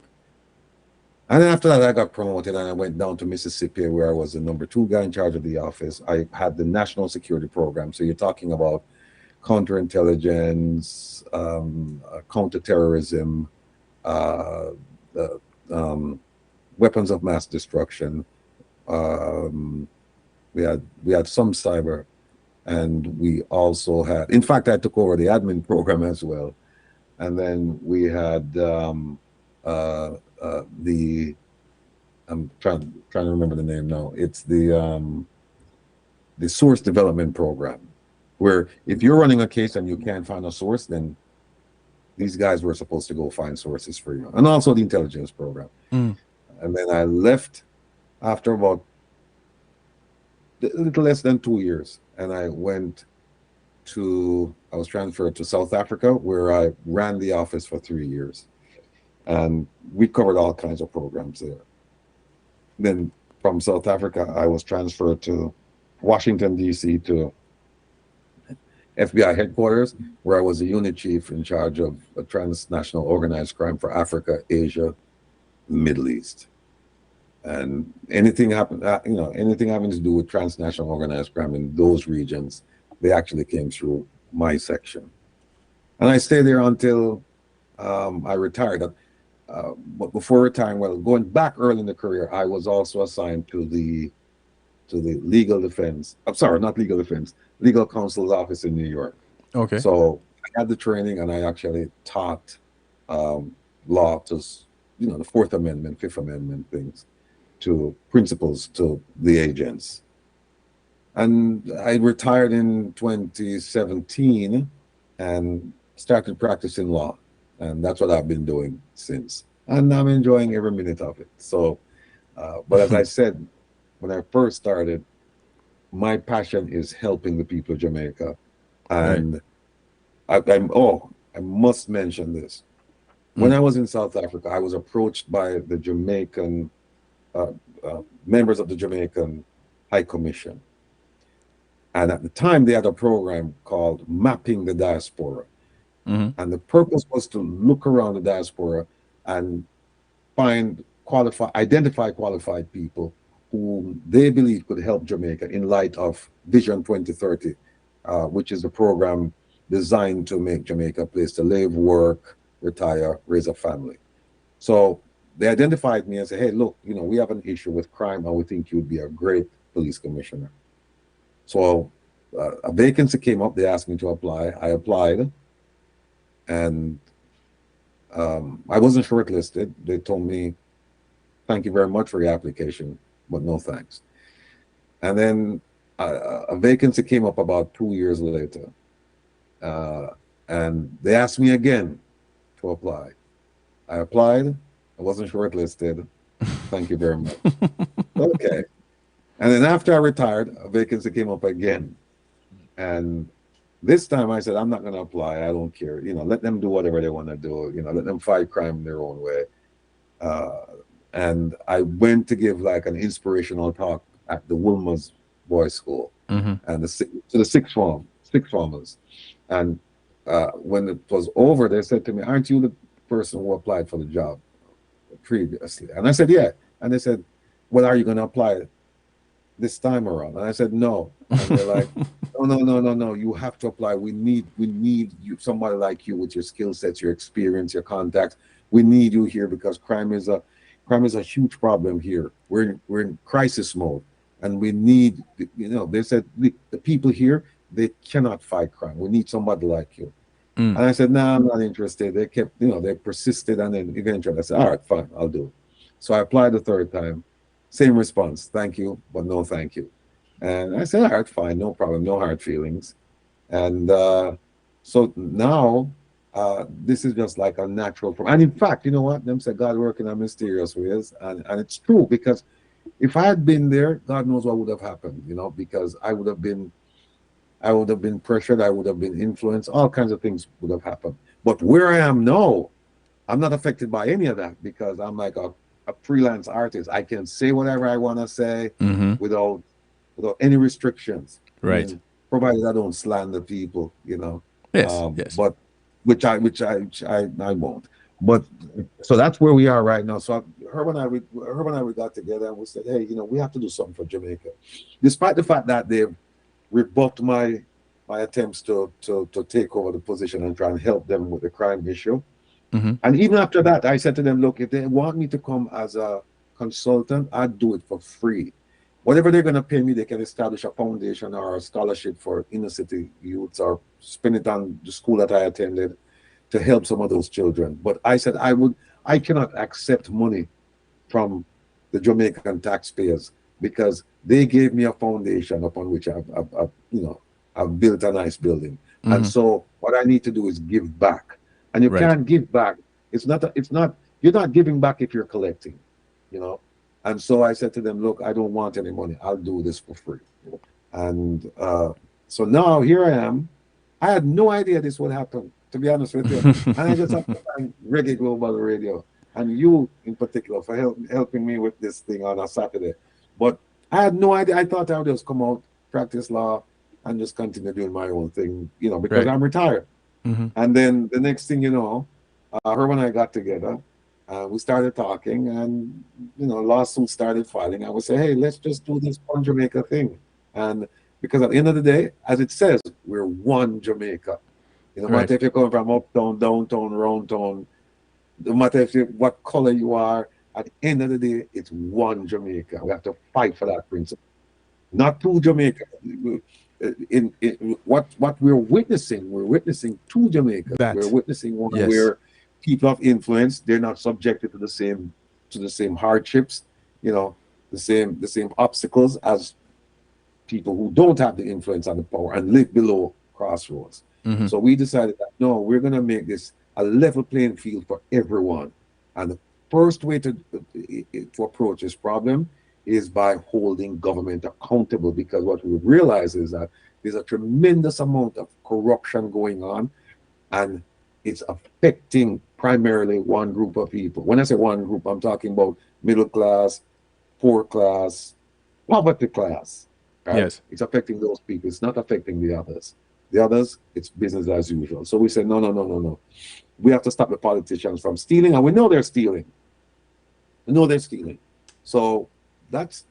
And after that, I got promoted, and I went down to Mississippi, where I was the #2 guy in charge of the office. I had the national security program. So you're talking about counterintelligence, counterterrorism, weapons of mass destruction. We had some cyber, and we also had. In fact, I took over the admin program as well, and then we had I'm trying to remember the name now. It's the source development program, where if you're running a case and you can't find a source, then these guys were supposed to go find sources for you, and also the intelligence program. And then I left after about a little less than 2 years, and I was transferred to South Africa, where I ran the office for 3 years, and we covered all kinds of programs there. Then from South Africa, I was transferred to Washington, D.C., to FBI headquarters, where I was the unit chief in charge of a transnational organized crime for Africa, Asia, Middle East. And anything having to do with transnational organized crime in those regions, they actually came through my section. And I stayed there until I retired. But before retiring, going back early in the career, I was also assigned to the legal defense. I'm sorry, not legal defense, legal counsel's office in New York. Okay. So I had the training, and I actually taught law to, the Fourth Amendment, Fifth Amendment things, to principals, to the agents. And I retired in 2017 and started practicing law. And that's what I've been doing since. And I'm enjoying every minute of it. So, but as I said, when I first started, my passion is helping the people of Jamaica. And right. I must mention this. When I was in South Africa, I was approached by the Jamaican members of the Jamaican High Commission. And at the time, they had a program called Mapping the Diaspora. And the purpose was to look around the diaspora and identify qualified people who they believe could help Jamaica in light of Vision 2030, which is a program designed to make Jamaica a place to live, work, retire, raise a family. So they identified me and said, hey, look, we have an issue with crime, and we think you'd be a great police commissioner. So a vacancy came up. They asked me to apply. I applied. And I wasn't shortlisted. They told me, thank you very much for your application, but no thanks. And then a vacancy came up about 2 years later. And they asked me again to apply. I applied. I wasn't shortlisted. Thank you very much. Okay. And then after I retired, a vacancy came up again. And this time I said, I'm not going to apply. I don't care. Let them do whatever they want to do. Let them fight crime in their own way. And I went to give like an inspirational talk at the Wilma's Boys School and to the sixth formers. And when it was over, they said to me, aren't you the person who applied for the job previously? And I said, yeah. And they said, well, are you going to apply this time around? And I said, no. And they're like, no, you have to apply. We need you, somebody like you with your skill sets, your experience, your contacts. We need you here because crime is a huge problem here. We're in crisis mode, and we need, they said the people here, they cannot fight crime. We need somebody like you. And I said, no, I'm not interested. They kept, they persisted, and then eventually I said, all right, fine, I'll do it. So I applied the third time. Same response, thank you, but no thank you. And I said, all right, fine, no problem, no hard feelings. And so now this is just like a natural problem. And in fact, you know what? Them say God working in mysterious ways. And it's true, because if I had been there, God knows what would have happened, because I would have been pressured, I would have been influenced, all kinds of things would have happened. But where I am now, I'm not affected by any of that, because I'm like a freelance artist. I can say whatever I want to say without without any restrictions. Right. I mean, provided I don't slander people, you know. Yes. Yes. But which I won't. But so that's where we are right now. So Herb and I we got together and we said, hey, you know, we have to do something for Jamaica, despite the fact that they've rebuffed my attempts to take over the position and try and help them with the crime issue. Mm-hmm. And even after that, I said to them, look, if they want me to come as a consultant, I'd do it for free. Whatever they're going to pay me, they can establish a foundation or a scholarship for inner city youths or spend it on the school that I attended to help some of those children. But I said I cannot accept money from the Jamaican taxpayers because they gave me a foundation upon which I've built a nice building. Mm-hmm. And so what I need to do is give back. And you can't give back. You're not giving back if you're collecting, you know. And so I said to them, look, I don't want any money. I'll do this for free. And so now here I am. I had no idea this would happen, to be honest with you. And I just have to thank Reggae Global Radio and you in particular for helping me with this thing on a Saturday. But I had no idea. I thought I would just come out, practice law, and just continue doing my own thing, you know, because I'm retired. Mm-hmm. And then the next thing you know, her and I got together. We started talking, and you know, lawsuits started filing. I would say, hey, let's just do this one Jamaica thing. And because at the end of the day, as it says, we're one Jamaica. You know, no matter if you're coming from uptown, downtown, round town, no matter what color you are, at the end of the day, it's one Jamaica. We have to fight for that principle. Not two Jamaica. In what we're witnessing two Jamaica. We're witnessing one where people of influence, they're not subjected to the same hardships, you know, the same obstacles as people who don't have the influence and the power and live below crossroads. Mm-hmm. So we decided that no, we're going to make this a level playing field for everyone. And the first way to approach this problem is by holding government accountable, because what we realize is that there's a tremendous amount of corruption going on, and it's affecting primarily one group of people. When I say one group, I'm talking about middle class, poor class, poverty class. Right? Yes. It's affecting those people. It's not affecting the others. The others, it's business as usual. So we said, no. We have to stop the politicians from stealing, and we know they're stealing. So that's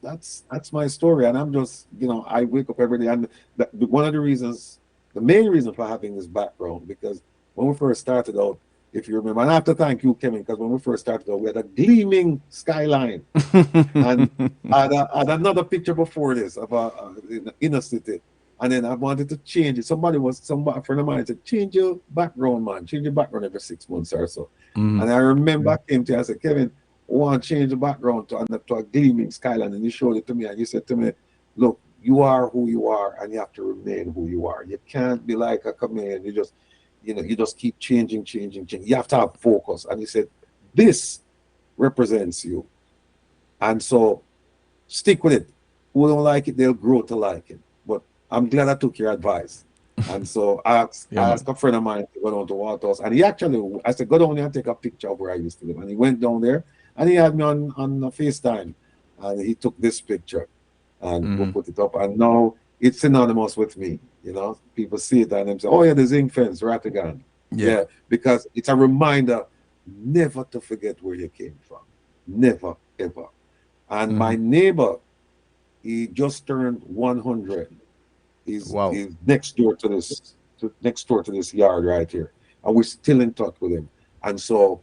my story, and I'm just, you know, I wake up every day, and one of the reasons, the main reason for having this background, because when we first started out, if you remember, and I have to thank you, Kevin, because when we first started out, we had a gleaming skyline, and I had another picture before this of in the inner city, and then I wanted to change it. A friend of mine said, change your background, man, change your background every 6 months or so. And I remember I came to you, I said, Kevin, I want to change the background to a gleaming skyline, and you showed it to me, and you said to me, look, you are who you are, and you have to remain who you are. You can't be like a chameleon. You just keep changing. You have to have focus. And he said, this represents you. And so stick with it. Who don't like it, they'll grow to like it. But I'm glad I took your advice. And so I asked a friend of mine to go down to Waterhouse. And I said, go down there and take a picture of where I used to live. And he went down there and he had me on FaceTime. And he took this picture and we put it up. And now it's synonymous with me. You know, people see it and they say, oh yeah, the zinc fence, Rattigan. Yeah, because it's a reminder never to forget where you came from. Never, ever. And my neighbor, he just turned 100. He's next door to this yard right here. And we're still in touch with him. And so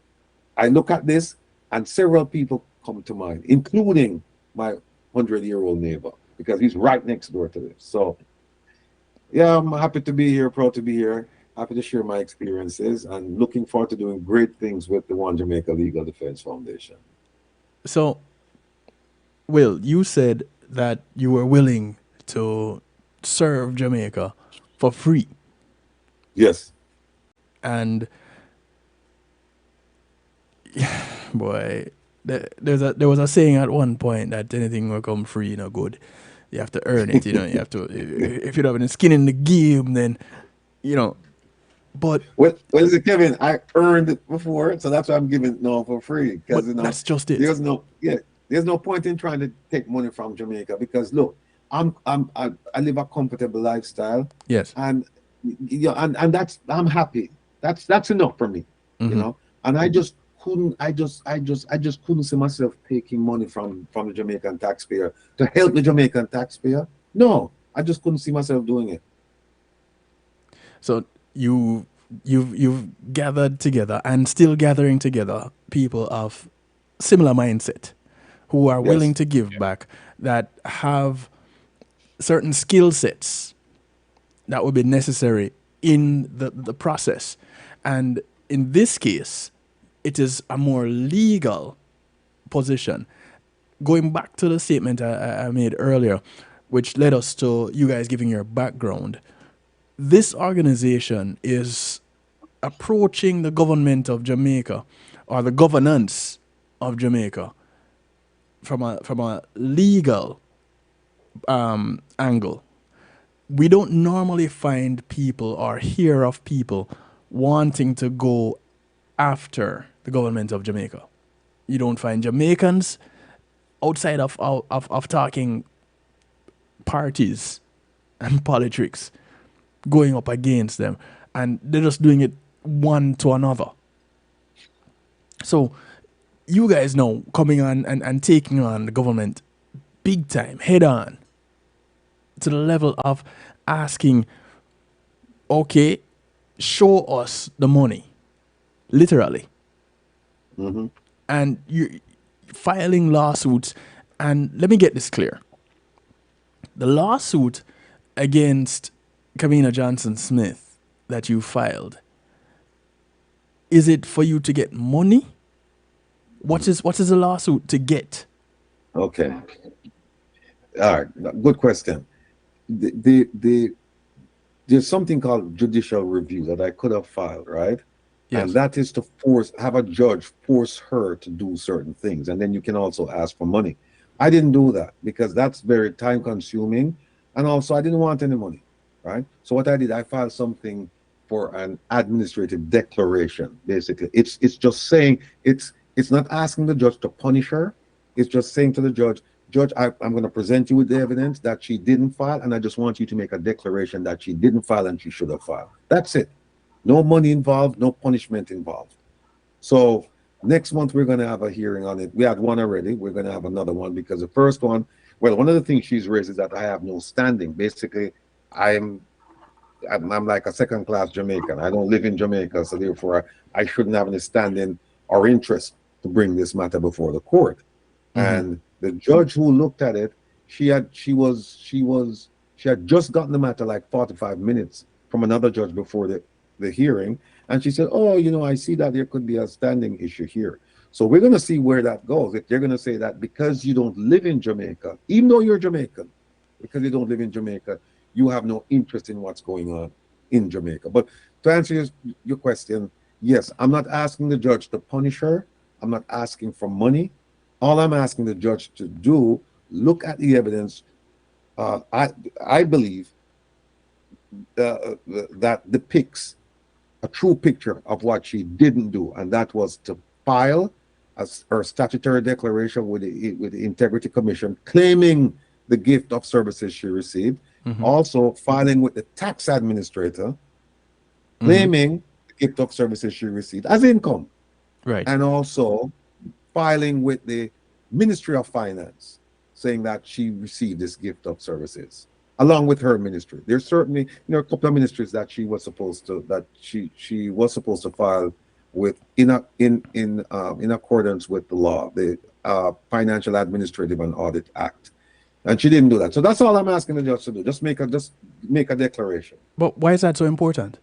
I look at this and several people come to mind, including my 100-year-old neighbor, because he's right next door to this. So yeah, I'm happy to be here, proud to be here, happy to share my experiences, and looking forward to doing great things with the One Jamaica Legal Defense Foundation. So, Will, you said that you were willing to serve Jamaica for free. Yes. And boy, there was a saying at one point that anything will come free, no good. You have to earn it, you know. You have to. If you don't have any skin in the game, then, you know. But well, Kevin, I earned it before, so that's why I'm giving now for free. Because that's just it. There's no point in trying to take money from Jamaica, because look, I live a comfortable lifestyle, Yes. and and that's I'm happy. That's enough for me, you Mm-hmm. know. And I just couldn't see myself taking money from the Jamaican taxpayer to help the Jamaican taxpayer. No, I just couldn't see myself doing it. So you've gathered together and still gathering together people of similar mindset who are willing Yes. to give back, that have certain skill sets that would be necessary in the process. And in this case, it is a more legal position. Going back to the statement I made earlier, which led us to you guys giving your background, this organization is approaching the government of Jamaica or the governance of Jamaica from a legal angle. We don't normally find people or hear of people wanting to go after the government of Jamaica. You don't find Jamaicans outside of talking parties and politics going up against them, and they're just doing it one to another. So you guys know coming on and taking on the government big time, head on, to the level of asking, okay, show us the money, literally. Hmm. And you filing lawsuits. And let me get this clear. The lawsuit against Kamina Johnson Smith that you filed, is it for you to get money? What is the lawsuit to get? Okay. All right. Good question. The there's something called judicial review that I could have filed, right? And Yes. that is to have a judge force her to do certain things. And then you can also ask for money. I didn't do that because that's very time consuming. And also, I didn't want any money, right? So what I did, I filed something for an administrative declaration. Basically, it's just saying it's not asking the judge to punish her. It's just saying to the judge, Judge, I'm going to present you with the evidence that she didn't file, and I just want you to make a declaration that she didn't file and she should have filed. That's it. No money involved, no punishment involved. So next month we're going to have a hearing on it. We had one already. We're going to have another one because the first one, well, one of the things she's raised is that I have no standing. Basically, I'm I'm like a second class Jamaican. I don't live in Jamaica, so therefore I shouldn't have any standing or interest to bring this matter before the court. And the judge who looked at it, she had just gotten the matter like 45 minutes from another judge before the hearing, and she said, "Oh, I see that there could be a standing issue here." So we're going to see where that goes. If they're going to say that because you don't live in Jamaica, even though you're Jamaican, because you don't live in Jamaica, you have no interest in what's going on in Jamaica. But to answer your question, yes, I'm not asking the judge to punish her. I'm not asking for money. All I'm asking the judge to do, look at the evidence. I believe that depicts a true picture of what she didn't do, and that was to file her statutory declaration with the Integrity Commission, claiming the gift of services she received. Also filing with the tax administrator, claiming the gift of services she received as income. Right. And also filing with the Ministry of Finance, saying that she received this gift of services along with her ministry. There's certainly a couple of ministries that she was supposed to file with in accordance with the law, the Financial Administrative and Audit Act, and she didn't do that. So that's all I'm asking the judge to do. Just make a declaration. But why is that so important?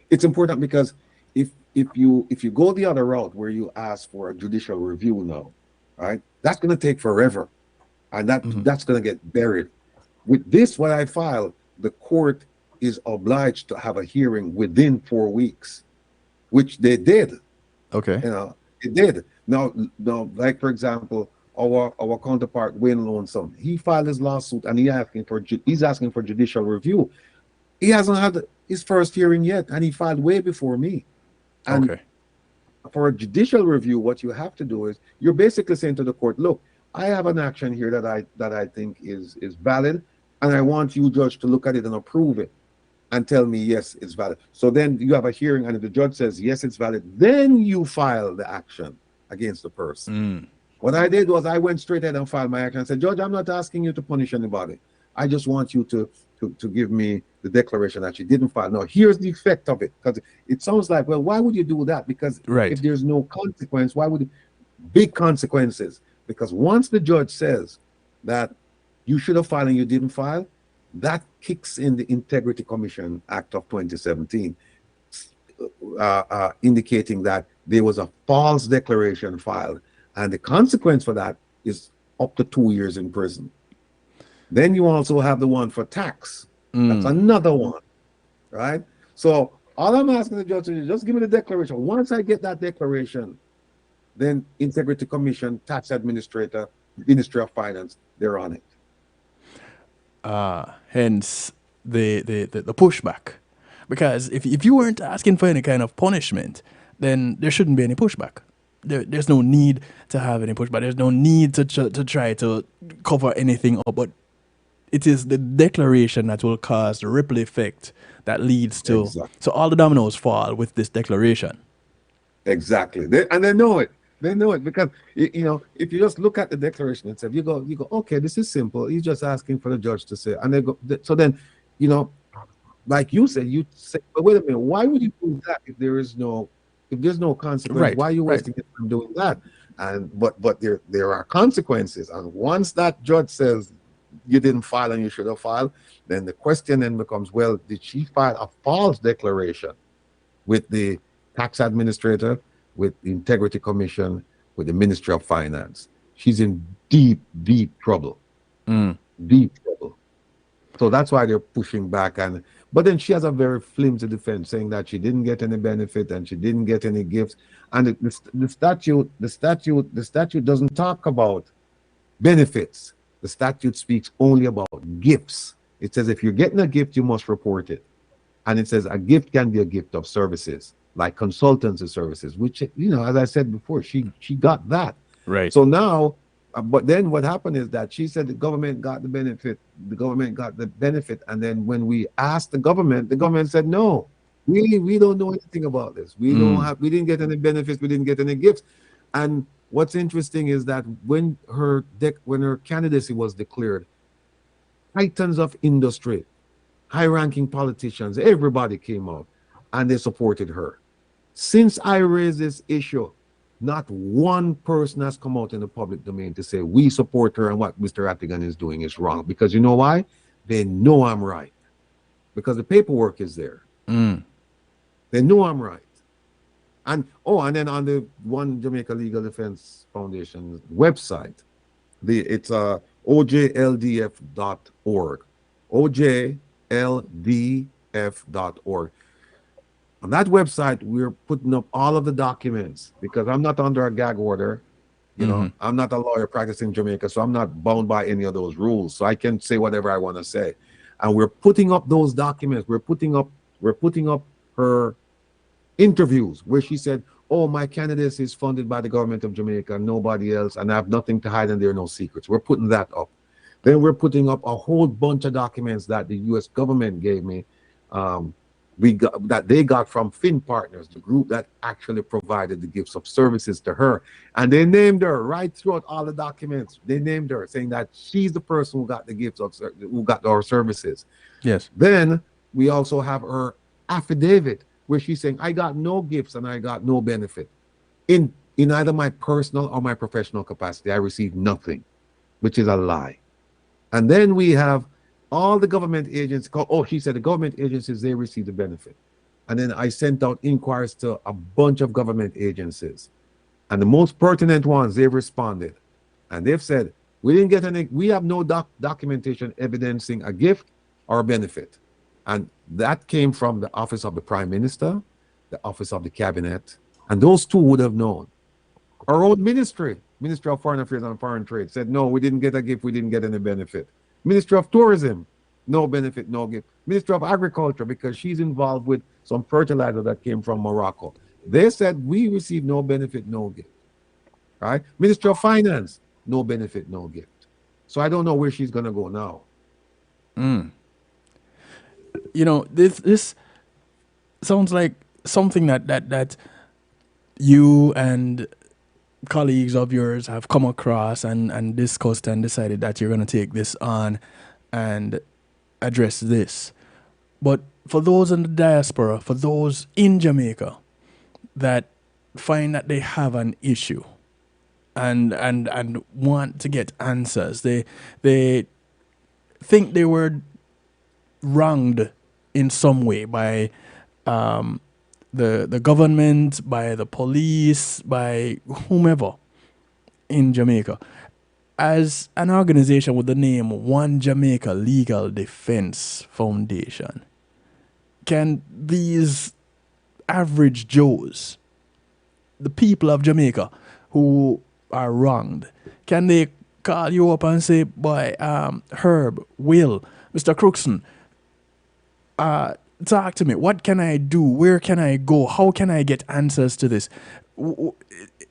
It's important because if you go the other route where you ask for a judicial review now, right, that's going to take forever, and that's going to get buried. With this, what I filed, the court is obliged to have a hearing within 4 weeks, which they did. Okay. It did. Now, like for example, our counterpart Wayne Lonesome, he filed his lawsuit and he's asking for judicial review. He hasn't had his first hearing yet, and he filed way before me. And okay. for a judicial review, what you have to do is you're basically saying to the court, look, I have an action here that I think is valid, and I want you, judge, to look at it and approve it and tell me yes, it's valid. So then you have a hearing, and if the judge says yes, it's valid, then you file the action against the person. What I did was I went straight ahead and filed my action and said, Judge, I'm not asking you to punish anybody. I just want you to give me the declaration that you didn't file. Now, here's the effect of it, because it sounds like, well, why would you do that? Because if there's no consequence, why would it? Big consequences? Because once the judge says that you should have filed and you didn't file, that kicks in the Integrity Commission Act of 2017, indicating that there was a false declaration filed, and the consequence for that is up to 2 years in prison. Then you also have the one for tax. That's another one, right? So all I'm asking the judge to do is just give me the declaration. Once I get that declaration, then Integrity Commission, Tax Administrator, Ministry of Finance, they're on it. Hence the pushback. Because if you weren't asking for any kind of punishment, then there shouldn't be any pushback. There's no need to have any pushback. There's no need to try to cover anything up. But it is the declaration that will cause the ripple effect that leads to... Exactly. So all the dominoes fall with this declaration. Exactly. And they know it. They know it because, you know, if you just look at the declaration itself, you go, okay, this is simple. He's just asking for the judge to say, and they go, so then, you know, like you say, but wait a minute, why would you do that if there's no consequence? Right, why are you wasting time doing that? And but there are consequences, and once that judge says you didn't file and you should have filed, then the question then becomes, well, did she file a false declaration with the tax administrator, with the Integrity Commission, with the Ministry of Finance? She's in deep trouble. Deep trouble. So that's why they're pushing back. But then she has a very flimsy defense, saying that she didn't get any benefit and she didn't get any gifts. And the statute doesn't talk about benefits. The statute speaks only about gifts. It says if you're getting a gift, you must report it. And it says a gift can be a gift of services, like consultancy services, which, you know, as I said before, she got that. Right. So now, but then what happened is that she said the government got the benefit. The government got the benefit. And then when we asked the government said, no, we don't know anything about this. We didn't get any benefits. We didn't get any gifts. And what's interesting is that when her candidacy was declared, titans of industry, high-ranking politicians, everybody came out and they supported her. Since I raised this issue, not one person has come out in the public domain to say we support her and what Mr. Rattigan is doing is wrong. Because you know why? They know I'm right. Because the paperwork is there. They know I'm right. And then on the One Jamaica Legal Defense Foundation website, it's ojldf.org. ojldf.org. On that website, we're putting up all of the documents because I'm not under a gag order. You know, I'm not a lawyer practicing in Jamaica, so I'm not bound by any of those rules. So I can say whatever I want to say. And we're putting up those documents. We're putting up her interviews where she said, oh, my candidacy is funded by the government of Jamaica, nobody else, and I have nothing to hide and there are no secrets. We're putting that up. Then we're putting up a whole bunch of documents that the U.S. government gave me, that they got from Fin Partners, the group that actually provided the gifts of services to her. And they named her right throughout all the documents. They named her, saying that she's the person who got the gifts of, who got our services. Yes. Then we also have her affidavit where she's saying, I got no gifts and I got no benefit. In either my personal or my professional capacity, I received nothing, which is a lie. And then we have all the government agencies, she said the government agencies, they receive the benefit. And then I sent out inquiries to a bunch of government agencies. And the most pertinent ones, they've responded. And they've said, we have no documentation evidencing a gift or a benefit. And that came from the Office of the Prime Minister, the Office of the Cabinet, and those two would have known. Our own Ministry of Foreign Affairs and Foreign Trade said, no, we didn't get a gift, we didn't get any benefit. Ministry of Tourism, no benefit, no gift. Ministry of Agriculture, because she's involved with some fertilizer that came from Morocco. They said, we received no benefit, no gift. Right? Ministry of Finance, no benefit, no gift. So I don't know where she's gonna go now. You know, this sounds like something that you and colleagues of yours have come across and discussed and decided that you're going to take this on and address this. But for those in the diaspora, for those in Jamaica that find that they have an issue and want to get answers, they think they were wronged in some way by the government, by the police, by whomever in Jamaica. As an organization with the name One Jamaica Legal Defense Foundation, can these average Joes, the people of Jamaica who are wronged, can they call you up and say, boy, Herb, Will, Mr. Crookson, talk to me. What can I do? Where can I go? How can I get answers to this?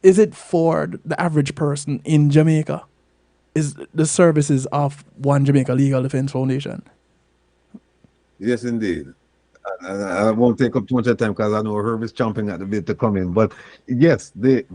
Is it for the average person in Jamaica? Is the services of One Jamaica Legal Defense Foundation? Yes, indeed. And I won't take up too much of time because I know Herb is chomping at the bit to come in. But yes, and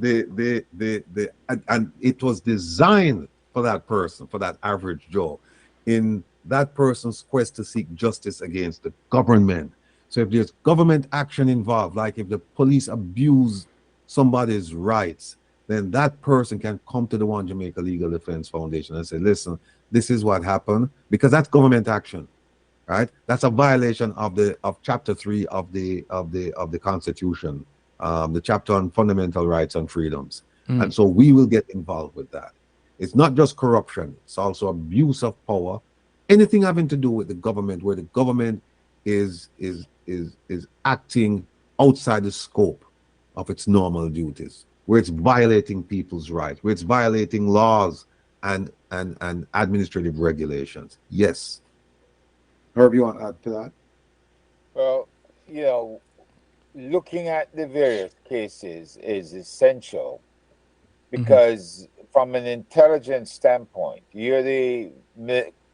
it was designed for that person, for that average Joe, in that person's quest to seek justice against the government. So if there's government action involved, like if the police abuse somebody's rights, then that person can come to the One Jamaica Legal Defense Foundation and say, listen, this is what happened, because that's government action. Right, that's a violation of Chapter 3 of the Constitution, the chapter on fundamental rights and freedoms, and so we will get involved with that. It's not just corruption; it's also abuse of power, anything having to do with the government, where the government is acting outside the scope of its normal duties, where it's violating people's rights, where it's violating laws and administrative regulations. Yes. Herb, you want to add to that? Well, you know, looking at the various cases is essential because, from an intelligence standpoint, you're the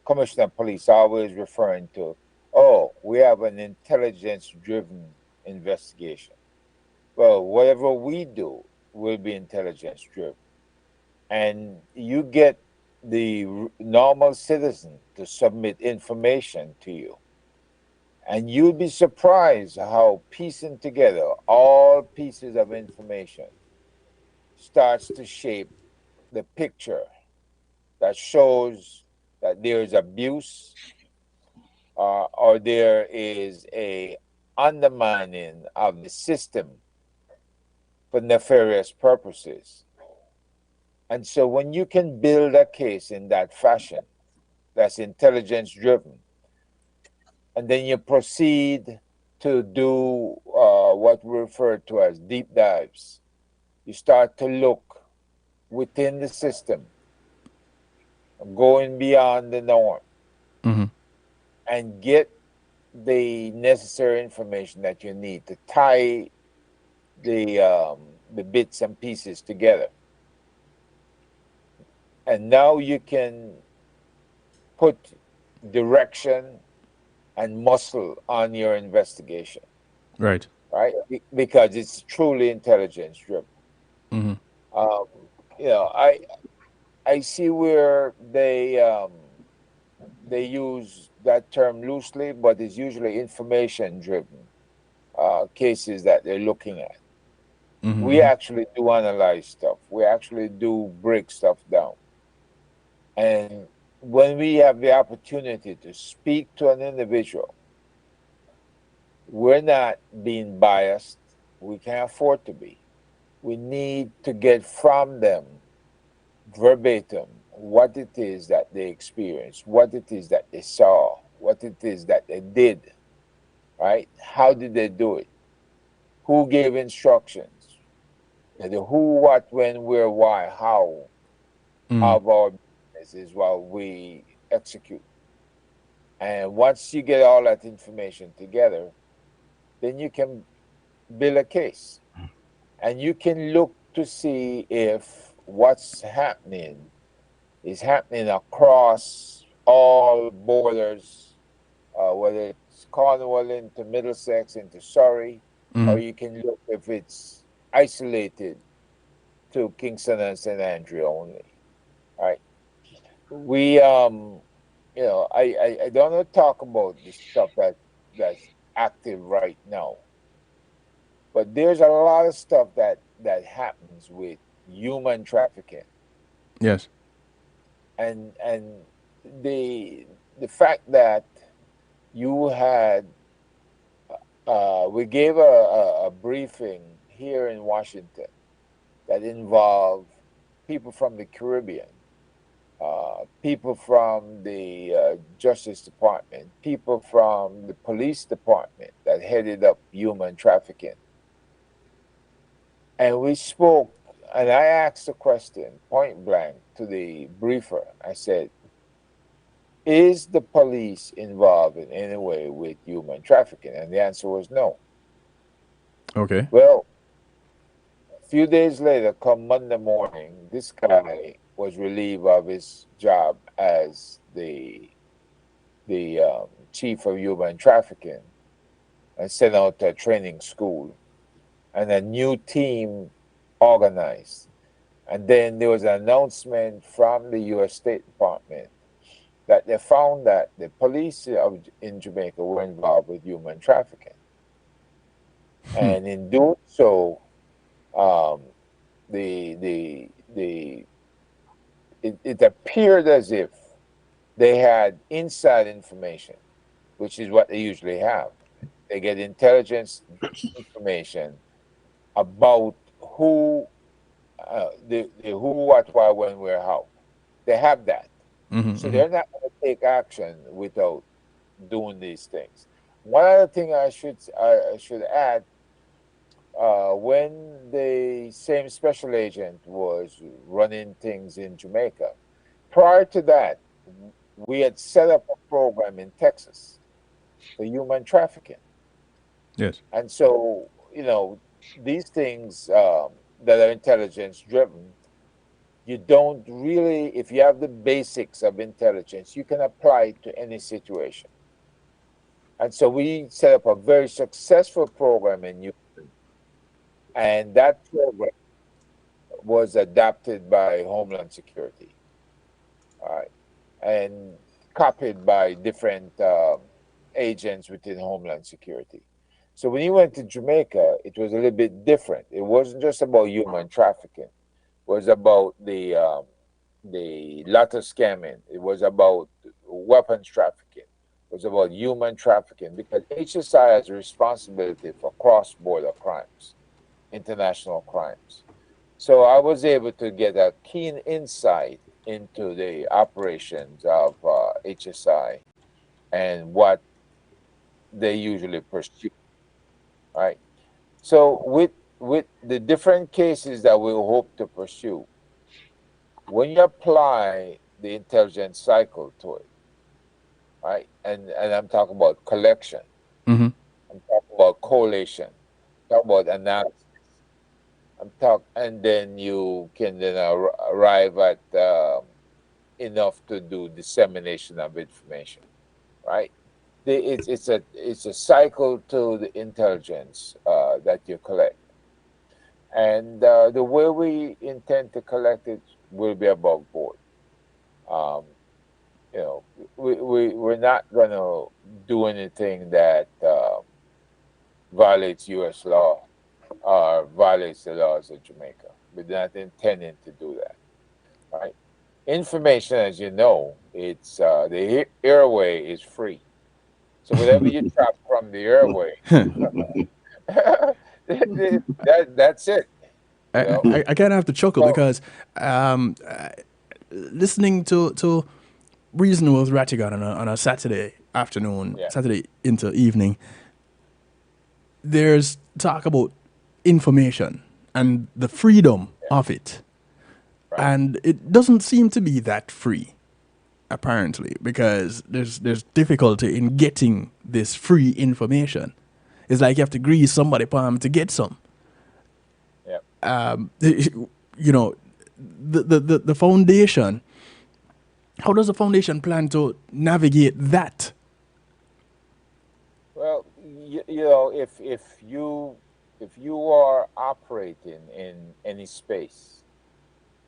commissioner of police always referring to, oh, we have an intelligence driven investigation. Well, whatever we do will be intelligence driven. And you get the normal citizen to submit information to you. And you'll be surprised how piecing together all pieces of information starts to shape the picture that shows that there is abuse or there is a undermining of the system for nefarious purposes. And so when you can build a case in that fashion, that's intelligence driven, and then you proceed to do what we refer to as deep dives, you start to look within the system, going beyond the norm, and get the necessary information that you need to tie the bits and pieces together. And now you can put direction and muscle on your investigation. Right. Right? Because it's truly intelligence driven. You know, I see where they use that term loosely, but it's usually information driven cases that they're looking at. We actually do analyze stuff. We actually do break stuff down. And when we have the opportunity to speak to an individual, we're not being biased. We can't afford to be. We need to get from them verbatim what it is that they experienced, what it is that they saw, what it is that they did, right? How did they do it? Who gave instructions? The who, what, when, where, why, how of our business is what we execute. And once you get all that information together, then you can build a case. And you can look to see if what's happening is happening across all borders, whether it's Cornwall into Middlesex into Surrey, or you can look if it's isolated to Kingston and St. Andrew only. Right? We I don't want to talk about the stuff that's active right now, but there's a lot of stuff that happens with human trafficking, Yes. and the fact that you had we gave a briefing here in Washington that involved people from the Caribbean, people from the Justice Department, people from the police department that headed up human trafficking. And we spoke, and I asked a question point blank to the briefer. I said, is the police involved in any way with human trafficking? And the answer was no. Okay. Well, a few days later, come Monday morning, this guy was relieved of his job as the chief of human trafficking and sent out to a training school, and a new team organized. And then there was an announcement from the U.S. State Department that they found that the police in Jamaica were involved with human trafficking. And in doing so, it appeared as if they had inside information, which is what they usually have. They get intelligence information about who, the who, what, why, when, where, how. They have that. So they're not going to take action without doing these things. One other thing I should add, when the same special agent was running things in Jamaica, prior to that, we had set up a program in Texas for human trafficking. Yes. And so, these things that are intelligence driven, you don't really, if you have the basics of intelligence, you can apply it to any situation. And so we set up a very successful program in Houston. And that program was adopted by Homeland Security, all right, and copied by different agents within Homeland Security. So when you went to Jamaica, it was a little bit different. It wasn't just about human trafficking. It was about the lotto scamming. It was about weapons trafficking. It was about human trafficking, because HSI has a responsibility for cross-border crimes, international crimes. So I was able to get a keen insight into the operations of HSI and what they usually pursue. Right. So with the different cases that we hope to pursue, when you apply the intelligence cycle to it, right, and I'm talking about collection, I'm talking about collation, I'm talking about analysis, and then you can then arrive at enough to do dissemination of information, right? It's a cycle to the intelligence that you collect, and the way we intend to collect it will be above board. We're not going to do anything that violates U.S. law or violates the laws of Jamaica. We're not intending to do that, right? Information, as you know, it's the airway is free. So whatever you trap from the airway, that's it. I kind of have to chuckle because listening to Reason with Rattigan on a Saturday afternoon, Saturday into evening, there's talk about information and the freedom of it. Right. And it doesn't seem to be that free, apparently, because there's difficulty in getting this free information. It's like you have to grease somebody's palm to get some. Yep. The foundation How does the foundation plan to navigate that? Well, you know, if you are operating in any space,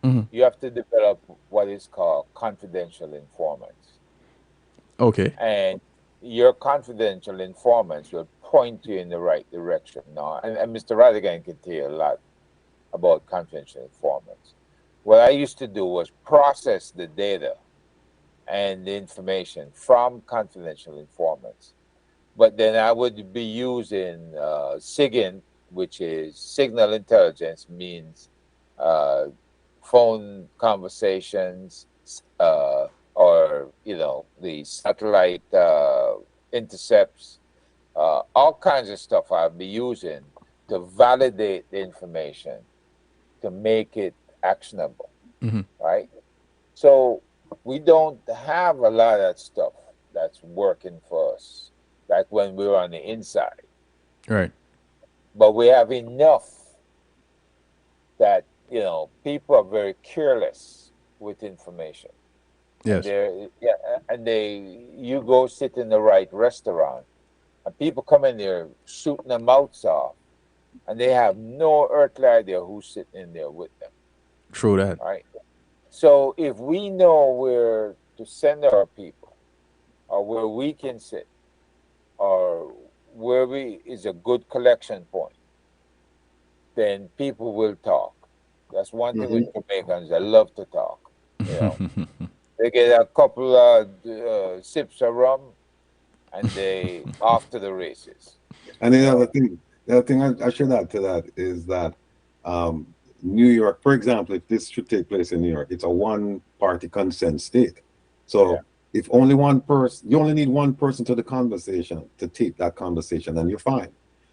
Mhm. you have to develop what is called confidential informants. Okay. And your confidential informants will point you in the right direction. Now, and Mr. Radigan can tell you a lot about confidential informants. What I used to do was process the data and the information from confidential informants. But then I would be using SIGINT, which is signal intelligence, means uh, phone conversations, or the satellite intercepts, all kinds of stuff I'll be using to validate the information to make it actionable, Mhm. right? So we don't have a lot of that stuff that's working for us, like when we were on the inside, Right. but we have enough that people are very careless with information, and Yes. you go sit in the right restaurant, and people come in there shooting their mouths off, and they have no earthly idea who's sitting in there with them, True that. right? So if we know where to send our people, or where we can sit, or where we is a good collection point, then people will talk. That's one thing with Jamaicans. They love to talk. You know, they get a couple of sips of rum, and they off to the races. And You know, the other thing I should add to that is that um, New York, for example, if this should take place in New York, it's a one-party consent state. yeah, So if only one person, you only need one person to the conversation to tape that conversation, and you're fine. yeah,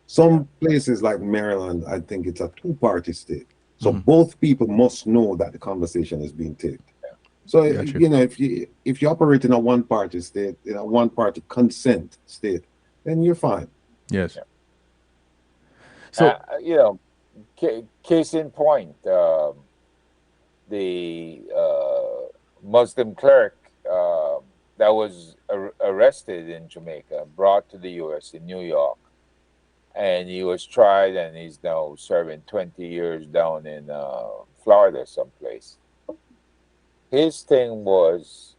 Some places like Maryland, I think it's a two-party state. So Mhm. both people must know that the conversation is being taped. So Got you. if you operate in a one-party state, in a one-party consent state, then you're fine. Yes. yeah. So, You know, case in point, the Muslim cleric that was arrested in Jamaica, brought to the U.S. in New York, and he was tried, and he's now serving 20 years down in Florida, someplace. His thing was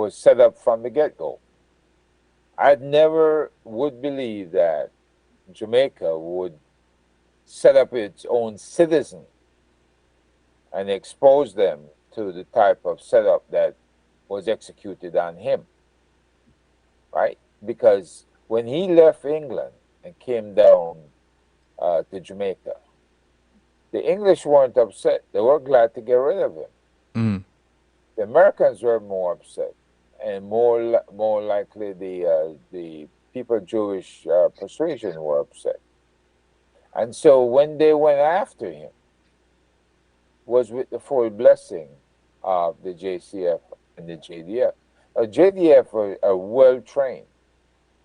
set up from the get-go. I never would believe that Jamaica would set up its own citizen and expose them to the type of setup that was executed on him, right? Because when he left England and came down to Jamaica, the English weren't upset. They were glad to get rid of him. mm, The Americans were more upset, and more likely the people of Jewish persuasion were upset. And so when they went after him, was with the full blessing of the JCF and the JDF. JDF are well trained.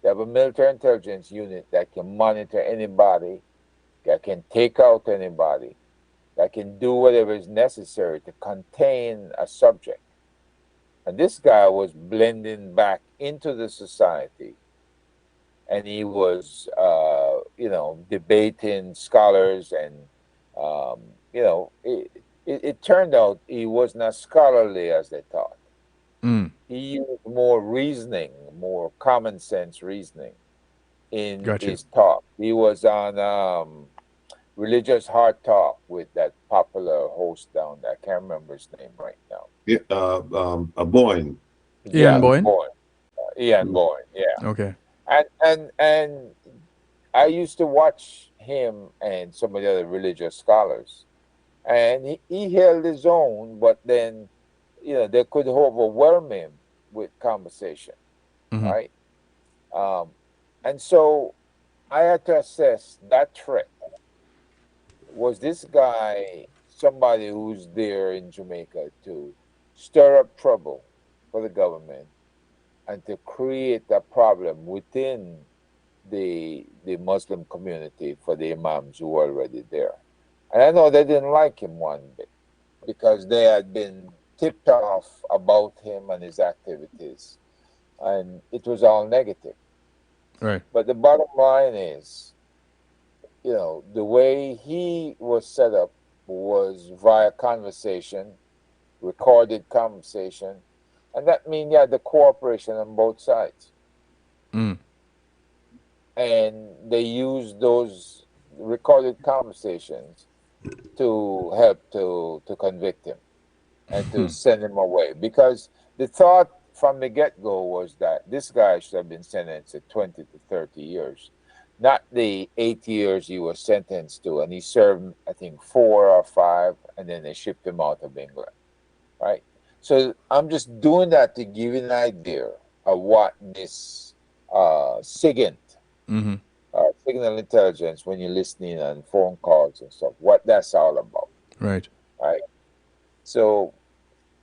They have a military intelligence unit that can monitor anybody, that can take out anybody, that can do whatever is necessary to contain a subject. And this guy was blending back into the society, and he was, debating scholars, and um, it turned out he was not scholarly as they thought. mm, He used more reasoning, more common sense reasoning in got you. his talk. He was on Religious Hard Talk with that popular host down there. I can't remember his name right now. Yeah, a Boeing. Ian Yeah, Boyne. Boy, Ian Boy. Yeah, Okay. and I used to watch him and some of the other religious scholars, and he held his own, but then they could overwhelm him with conversation, Hmm. right? Um, and so I had to assess that threat. Was this guy somebody who's there in Jamaica to stir up trouble for the government and to create a problem within the Muslim community for the imams who were already there? And I know they didn't like him one bit, because they had been tipped off about him and his activities, and it was all negative. Right. But the bottom line is, the way he was set up was via conversation, recorded conversation, and that means you had the cooperation on both sides. Mm. And they used those recorded conversations to help to convict him and to send him away. Because the thought from the get-go was that this guy should have been sentenced to 20 to 30 years, not the 8 years he was sentenced to. And he served, I think, 4 or 5, and then they shipped him out of England, right? So I'm just doing that to give you an idea of what this SIGINT, Mm-hmm. signal intelligence, when you're listening on phone calls and stuff, what that's all about, Right. right? So,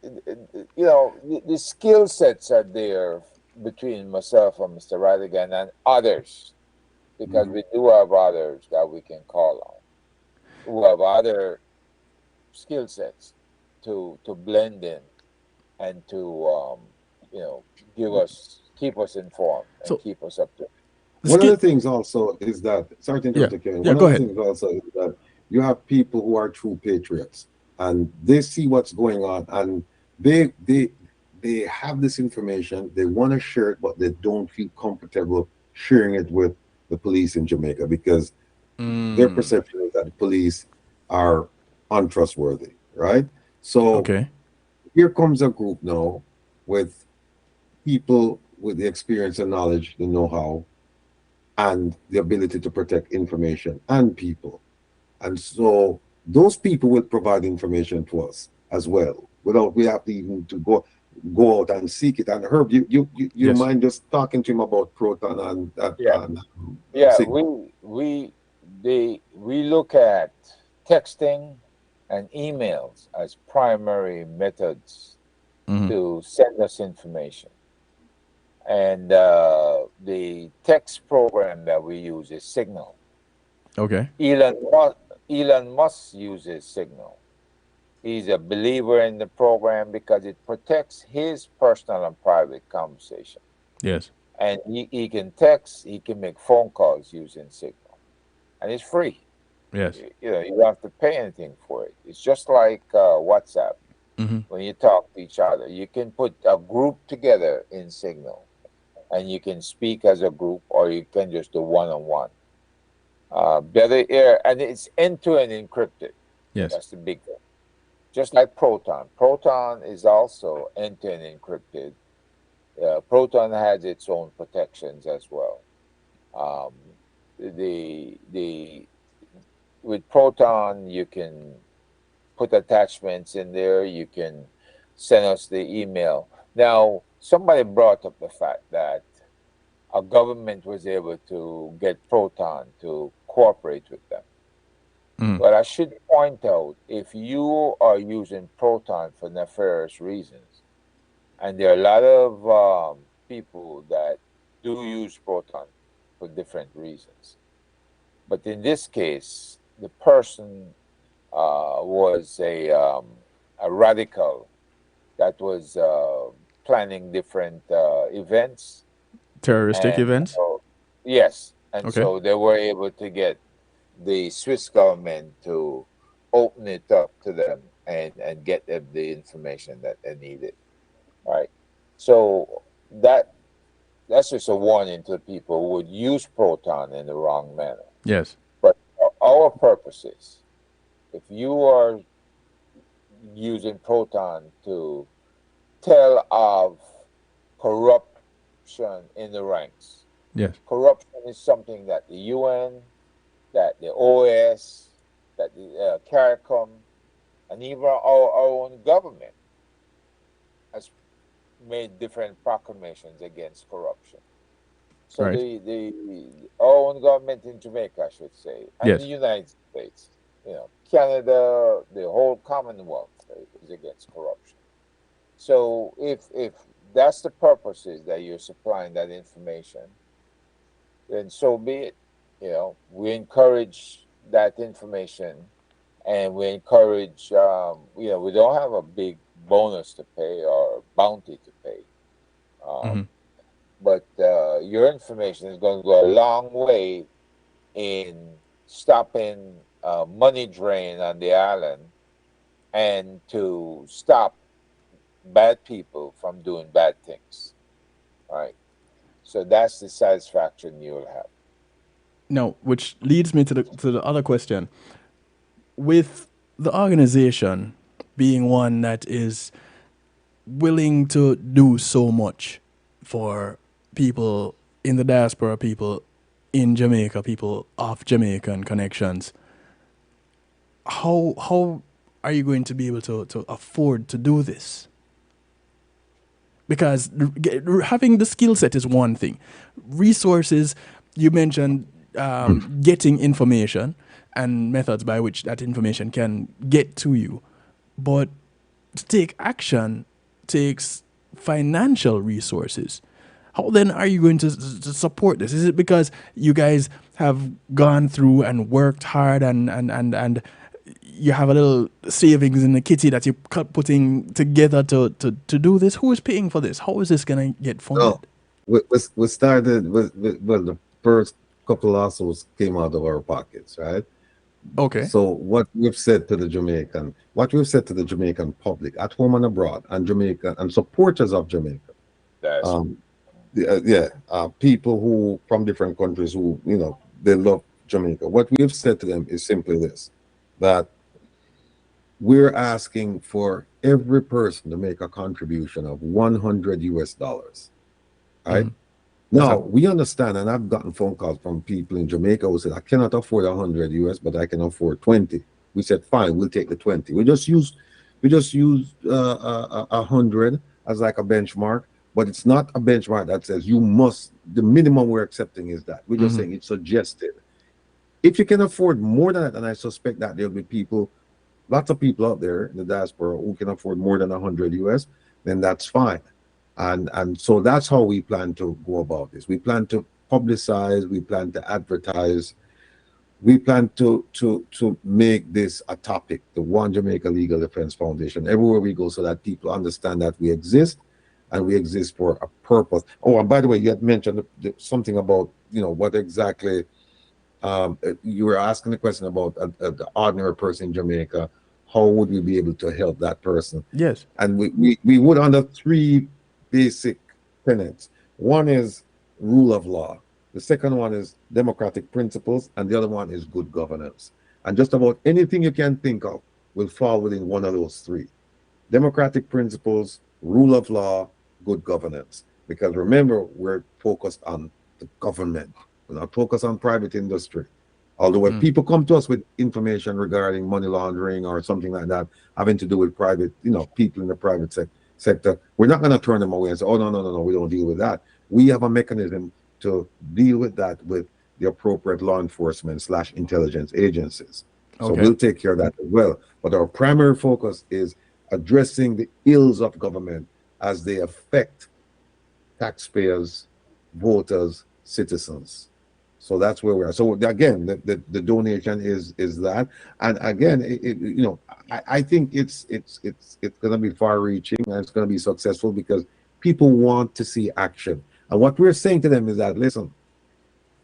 the skill sets are there between myself and Mr. Radigan and others, because we do have others that we can call on who have other skill sets to blend in and to keep us informed and So keep us up to. the One of skill. the things also is that, sorry to Yeah. interrupt you, Kevin. Yeah. One Go of the ahead. things also is that you have people who are true patriots and they see what's going on and they have this information, they want to share it, but they don't feel comfortable sharing it with the police in Jamaica because their Mm. perception is that the police are untrustworthy, right? So Okay. here comes a group now with people with the experience and knowledge, the know-how, and the ability to protect information and people. And so those people will provide information to us as well, without we have to even to go out and seek it. And Herb, you Yes. mind just talking to him about Proton and that Yeah, and yeah. Signal? We look at texting and emails as primary methods Mm-hmm. to send us information. And the text program that we use is Signal. Okay. Elon Musk uses Signal. He's a believer in the program because it protects his personal and private conversation. Yes. And he can text, he can make phone calls using Signal. And it's free. Yes. You don't have to pay anything for it. It's just like WhatsApp. Mm-hmm. When you talk to each other, you can put a group together in Signal and you can speak as a group or you can just do one-on-one. Better air, and it's end-to-end encrypted. Yes. That's the big thing. Just like Proton. Proton is also end-to-end encrypted. Proton has its own protections as well. Um, the with Proton, you can put attachments in there. You can send us the email. Now, somebody brought up the fact that our government was able to get Proton to cooperate with them. Mm. But I should point out, if you are using Proton for nefarious reasons, and there are a lot of people that do use Proton for different reasons. But in this case, the person was a radical that was planning different events. Terroristic And events. so, yes, and Okay. so they were able to get the Swiss government to open it up to them and get them the information that they needed. Right. So that's just a warning to people who would use Proton in the wrong manner. Yes. But our purposes, if you are using Proton to tell of corruption in the ranks, Yes. corruption is something that the UN, that the OAS, that the CARICOM, and even our own government has made different proclamations against corruption. So Right. our own government in Jamaica, I should say, and the Yes. United States, Canada, the whole Commonwealth is against corruption. So if that's the purposes that you're supplying that information, then so be it. We encourage that information, and we encourage. We don't have a big bonus to pay or bounty to pay. Mm-hmm. But your information is going to go a long way in stopping money drain on the island and to stop bad people from doing bad things. Right. So that's the satisfaction you'll have. Now, which leads me to the other question. With the organization being one that is willing to do so much for people in the diaspora, people in Jamaica, people of Jamaican connections, how are you going to be able to afford to do this? Because having the skill set is one thing. Resources, you mentioned getting information and methods by which that information can get to you. But to take action takes financial resources. How then are you going to support this? Is it because you guys have gone through and worked hard and you have a little savings in the kitty that you're putting together to do this? Who is paying for this? How is this going to get funded? We started with well, the first couple lawsuits came out of our pockets, right? Okay. So what we've said to the Jamaican public at home and abroad, and Jamaica and supporters of Jamaica, That's people who from different countries who they love Jamaica. What we've said to them is simply this: that we're asking for every person to make a contribution of $100. Right? Now we understand, and I've gotten phone calls from people in Jamaica who said, I cannot afford $100, but I can afford 20. We said, fine, we'll take the 20. We just use 100 as like a benchmark, but it's not a benchmark that says you must. The minimum we're accepting is that. We're just saying it's suggested. If you can afford more than that, and I suspect that there'll be people, lots of people out there in the diaspora who can afford more than $100, then that's fine. And so that's how we plan to go about this. We plan to publicize, we plan to advertise, we plan to make this a topic, the One Jamaica Legal Defense Foundation, everywhere we go, so that people understand that we exist and we exist for a purpose. Oh, and by the way, you had mentioned something about, what exactly, you were asking the question about the ordinary person in Jamaica. How would we be able to help that person? Yes. And we would under three basic tenets. One is rule of law. The second one is democratic principles, and the other one is good governance. And just about anything you can think of will fall within one of those three: democratic principles, rule of law, good governance. Because remember, we're focused on the government. We're not focused on private industry. Although when people come to us with information regarding money laundering or something like that, having to do with private, people in the private sector, we're not going to turn them away and say, oh, no, we don't deal with that. We have a mechanism to deal with that with the appropriate law enforcement / intelligence agencies. So we'll take care of that as well. But our primary focus is addressing the ills of government as they affect taxpayers, voters, citizens. So that's where we are. So again, the donation is that, and again, I think it's going to be far-reaching and it's going to be successful because people want to see action. And what we're saying to them is that, listen,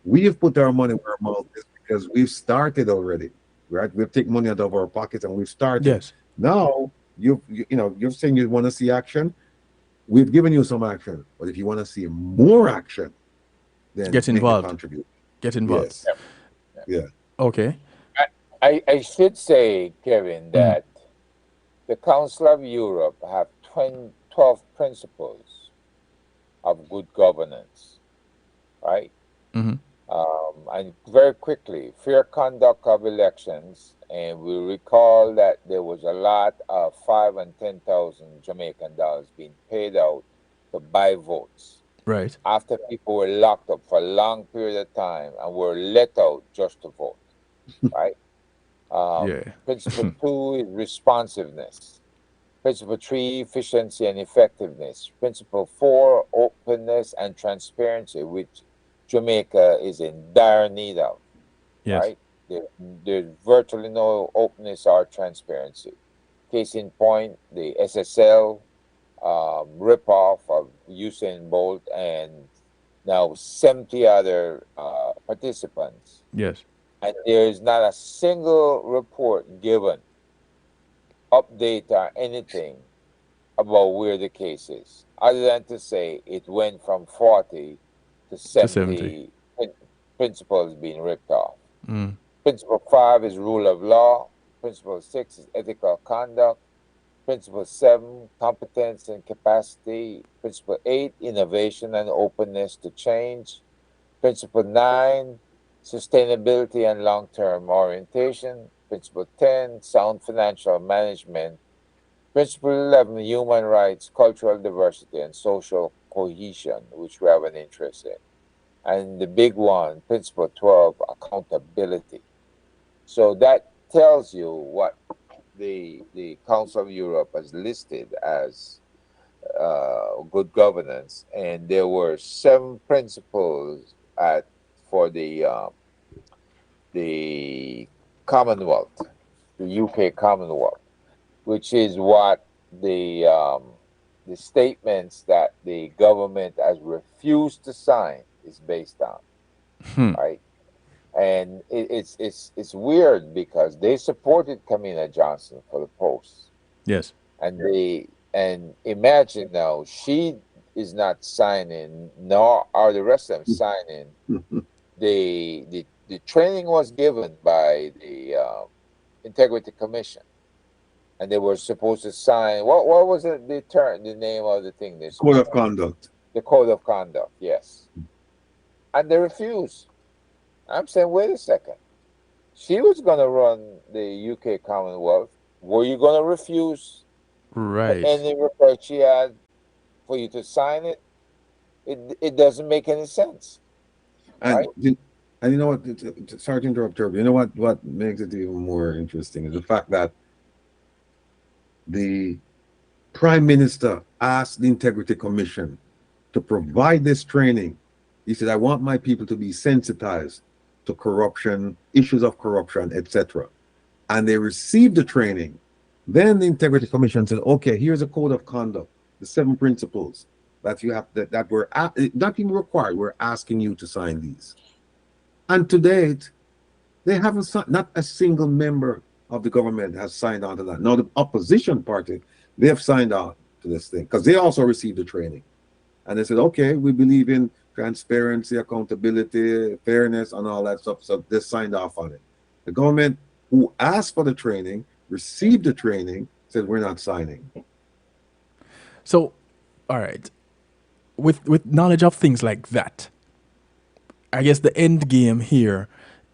we have put our money where our mouth is because we've started already, right? We've taken money out of our pockets and we've started. Yes. Now you're saying you want to see action. We've given you some action, but if you want to see more action, then get involved. Contribute. Get involved. Yes. Yeah. Okay. I should say, Kevin, that the Council of Europe have 12 principles of good governance, right? And very quickly, fair conduct of elections, and we recall that there was a lot of $5,000 and $10,000 Jamaican dollars being paid out to buy votes. Right. After people were locked up for a long period of time and were let out just to vote, right? Principle 2 is responsiveness. Principle 3, efficiency and effectiveness. Principle 4, openness and transparency, which Jamaica is in dire need of, right? There's virtually no openness or transparency. Case in point, the SSL ripoff of Usain Bolt and now 70 other participants. Yes. And there is not a single report given, update or anything about where the case is, other than to say it went from 40 to To 70. 70 principles being ripped off. Mm. Principle 5 is rule of law. Principle 6 is ethical conduct. Principle 7, competence and capacity. Principle 8, innovation and openness to change. Principle 9, sustainability and long-term orientation. Principle 10, sound financial management. Principle 11, human rights, cultural diversity, and social cohesion, which we have an interest in. And the big one, Principle 12, accountability. So that tells you what the Council of Europe has listed as good governance. And there were 7 principles for the Commonwealth, the UK Commonwealth, which is what the statements that the government has refused to sign is based on, right? And it's weird because they supported Kamina Johnson for the post, Yes. and imagine now she is not signing, nor are the rest of them signing. The training was given by the Integrity Commission, and they were supposed to sign. What was it? The name of the thing? Code of conduct. The code of conduct. Yes, and they refused. I'm saying, wait a second. She was going to run the UK Commonwealth. Were you going to refuse Right. any request she had for you to sign it? It doesn't make any sense. And right? and you know what? Sorry to interrupt, Turbo. You know what makes it even more interesting is the fact that the Prime Minister asked the Integrity Commission to provide this training. He said, I want my people to be sensitized to corruption, issues of corruption, etc. And they received the training. Then the Integrity Commission said, okay, here's a code of conduct, the 7 principles that you have that were not even required. We're asking you to sign these. And to date, they haven't signed, not a single member of the government has signed on to that. Now, the opposition party, they have signed on to this thing because they also received the training. And they said, okay, we believe in transparency, accountability, fairness, and all that stuff. So they signed off on it. The government who asked for the training, received the training, said we're not signing. So, all right. With knowledge of things like that, I guess the end game here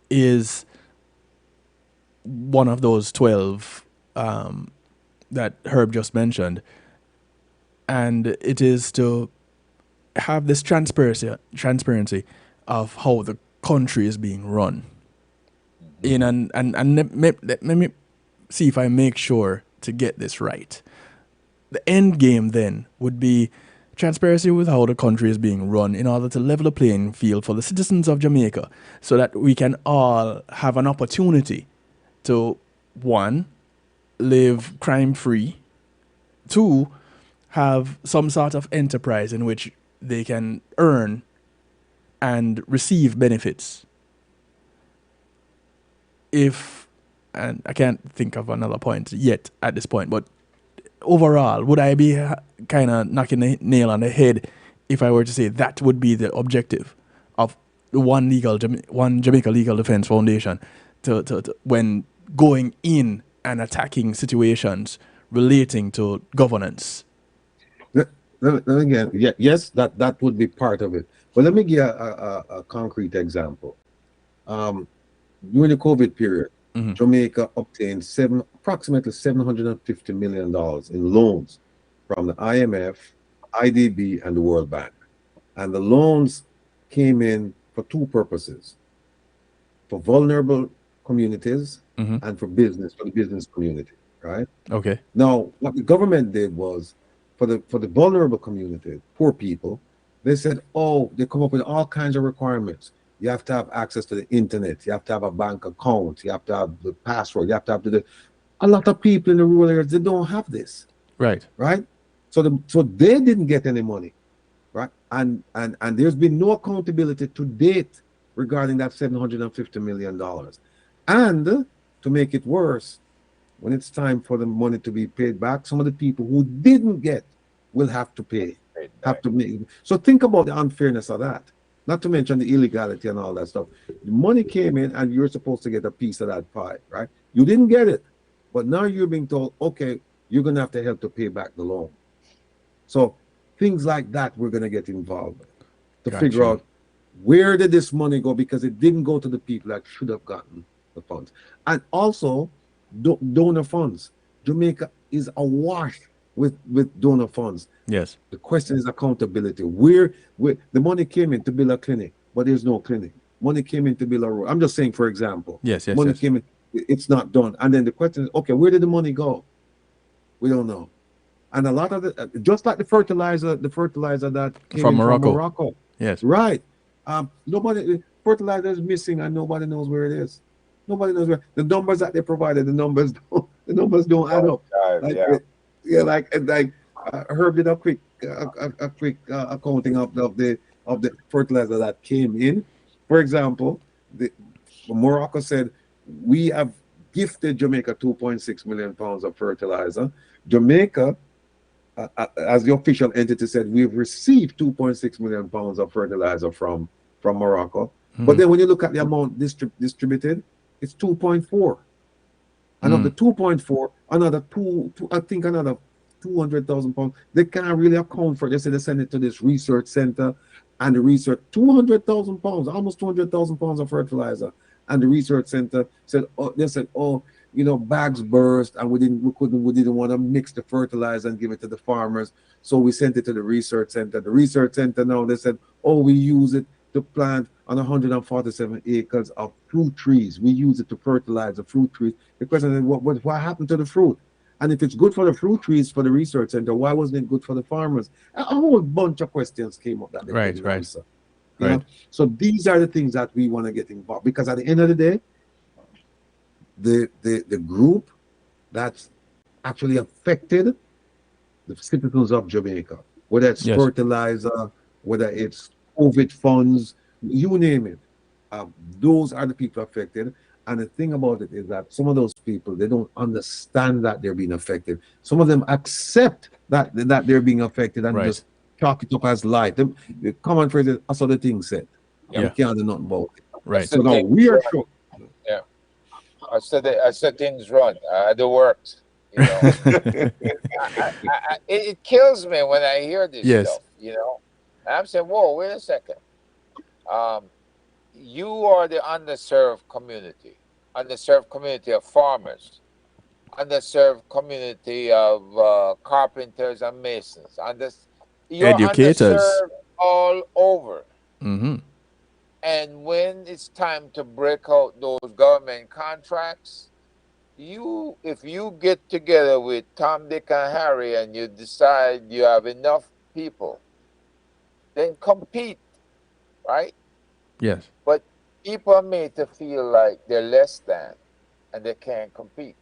is one of those 12 that Herb just mentioned. And it is to have this transparency of how the country is being run. And let me see if I make sure to get this right. The end game then would be transparency with how the country is being run in order to level the playing field for the citizens of Jamaica so that we can all have an opportunity to, 1, live crime-free, 2, have some sort of enterprise in which they can earn and receive benefits. And I can't think of another point yet at this point, but overall, would I be kind of knocking the nail on the head if I were to say that would be the objective of the one Jamaica Legal Defense Foundation to when going in and attacking situations relating to governance? Again, yes, that would be part of it. But let me give a concrete example. During the COVID period, Jamaica obtained approximately $750 million in loans from the IMF, IDB, and the World Bank. And the loans came in for 2 purposes: for vulnerable communities and for the business community, right? Okay. Now, what the government did was, for the vulnerable community, poor people, they said, oh, they come up with all kinds of requirements. You have to have access to the internet. You have to have a bank account. You have to have the password. You have to have a lot of people in the rural areas, they don't have this, Right. right? So they didn't get any money, right? And there's been no accountability to date regarding that $750 million. And to make it worse, when it's time for the money to be paid back, some of the people who didn't get will have to pay, have to make. So think about the unfairness of that. Not to mention the illegality and all that stuff. The money came in and you're supposed to get a piece of that pie, right? You didn't get it. But now you're being told, okay, you're going to have to help to pay back the loan. So things like that we're going to get involved with to figure out where did this money go, because it didn't go to the people that should have gotten the funds. And also donor funds. Jamaica is awash with donor funds. Yes. The question is accountability. Where the money came in to build a clinic, but there's no clinic. Money came in to build a road. I'm just saying, for example. Yes. Money came in, it's not done. And then the question is, okay, where did the money go? We don't know. And a lot of the, just like the fertilizer that came from in Morocco. from Morocco. Yes. Right. Fertilizer is missing and nobody knows where it is. Nobody knows where the numbers that they provided. The numbers don't add up. Herb did a quick accounting of the fertilizer that came in. For example, Morocco said we have gifted Jamaica 2.6 million pounds of fertilizer. Jamaica, as the official entity said, we've received 2.6 million pounds of fertilizer from Morocco. But then when you look at the amount distributed, it's 2.4. And of the 2.4, another 200,000 pounds. They can't really account for it. They said they send it to this research center, and the research 200,000 pounds, almost 200,000 pounds of fertilizer. And the research center said, bags burst, and we didn't want to mix the fertilizer and give it to the farmers, so we sent it to the research center. The research center now, they said, we use it to plant on 147 acres of fruit trees. We use it to fertilize the fruit trees. The question is, what happened to the fruit? And if it's good for the fruit trees for the research center, why wasn't it good for the farmers? A whole bunch of questions came up that they couldn't answer. You know? So these are the things that we want to get involved, because at the end of the day, the group that's actually affected the citizens of Jamaica, whether it's fertilizer, whether it's COVID funds, you name it, those are the people affected. And the thing about it is that some of those people, they don't understand that they're being affected. Some of them accept that they're being affected and just chalk it up as life. The common phrase is, that's what the thing said. We can't do nothing about it. Right. So now we are sure. Yeah. I said things run. The works. You know, it kills me when I hear this stuff. You know, and I'm saying, whoa, wait a second. You are the underserved community of farmers, underserved community of carpenters and masons, you're educators, underserved all over. Mm-hmm. And when it's time to break out those government contracts, if you get together with Tom, Dick, and Harry and you decide you have enough people, then compete, right? Yes. But people are made to feel like they're less than and they can't compete.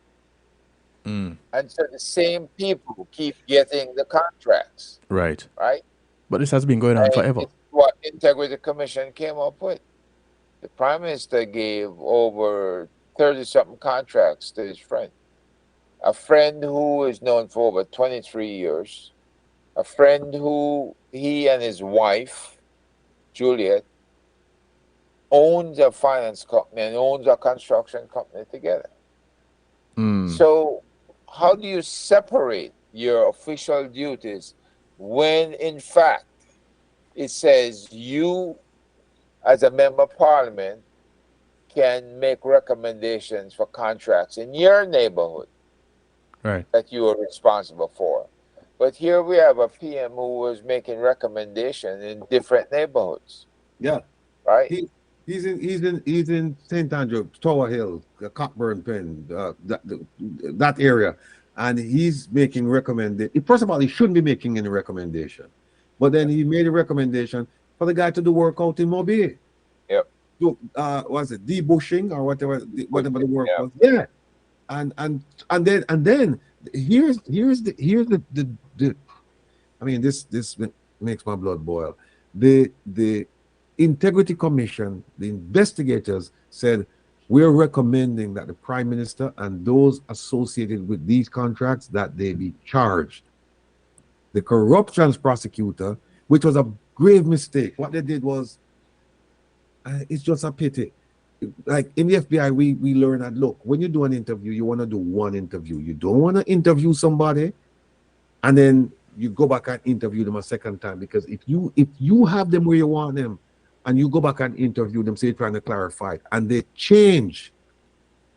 And so the same people keep getting the contracts. Right. Right? But this has been going on forever. It's what Integrity Commission came up with. The Prime Minister gave over 30-something contracts to his friend. A friend who is known for over 23 years. A friend who he and his wife, Juliet, owns a finance company and owns a construction company together. So how do you separate your official duties when in fact it says you as a member of parliament can make recommendations for contracts in your neighborhood that you are responsible for? But here we have a PM who was making recommendations in different neighborhoods. Yeah. Right? He's in St. Andrew, Tower Hill, Cockburn Pen, that area, and he's making recommendation. First of all, he shouldn't be making any recommendation, but then he made a recommendation for the guy to do work out in Mobile. Yep. Was it debushing or whatever the work was? Yeah. and then here's the I mean, this makes my blood boil. The Integrity Commission, the investigators said, we're recommending that the Prime Minister and those associated with these contracts that they be charged. The corruptions prosecutor, which was a grave mistake, what they did was, it's just a pity. Like in the FBI, we learn that, look, when you do an interview, you want to do one interview. You don't want to interview somebody and then you go back and interview them a second time, because if you have them where you want them and you go back and interview them, say you're trying to clarify it, and they change,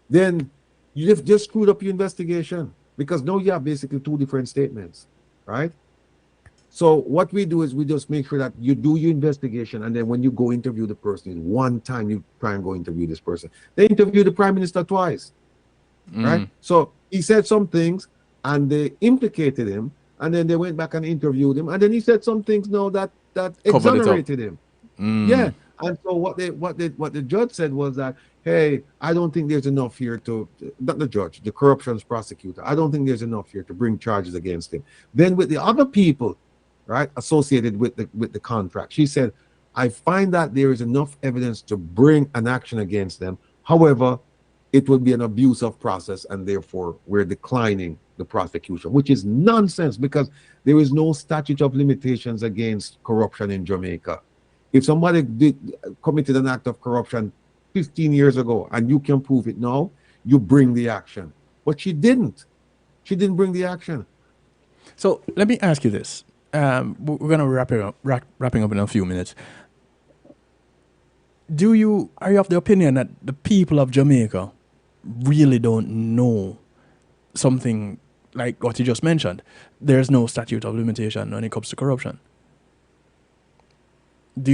then you've just screwed up your investigation, because now you have basically two different statements, right? So what we do is we just make sure that you do your investigation, and then when you go interview the person, one time you try and go interview this person. They interview the Prime Minister twice, right? So he said some things and they implicated him, and then they went back and interviewed him, and then he said some things now that exonerated him. Yeah. And so what the judge said was that, hey, I don't think there's enough here to, not the judge, the corruptions prosecutor, I don't think there's enough here to bring charges against him. Then with the other people, right, associated with the contract, she said, I find that there is enough evidence to bring an action against them. However, it would be an abuse of process, and therefore we're declining the prosecution, which is nonsense, because there is no statute of limitations against corruption in Jamaica. If somebody committed an act of corruption 15 years ago and you can prove it now, you bring the action. But she didn't. She didn't bring the action. So let me ask you this. We're going to wrapping up in a few minutes. Are you of the opinion that the people of Jamaica really don't know something like what you just mentioned? There's no statute of limitation when it comes to corruption. Let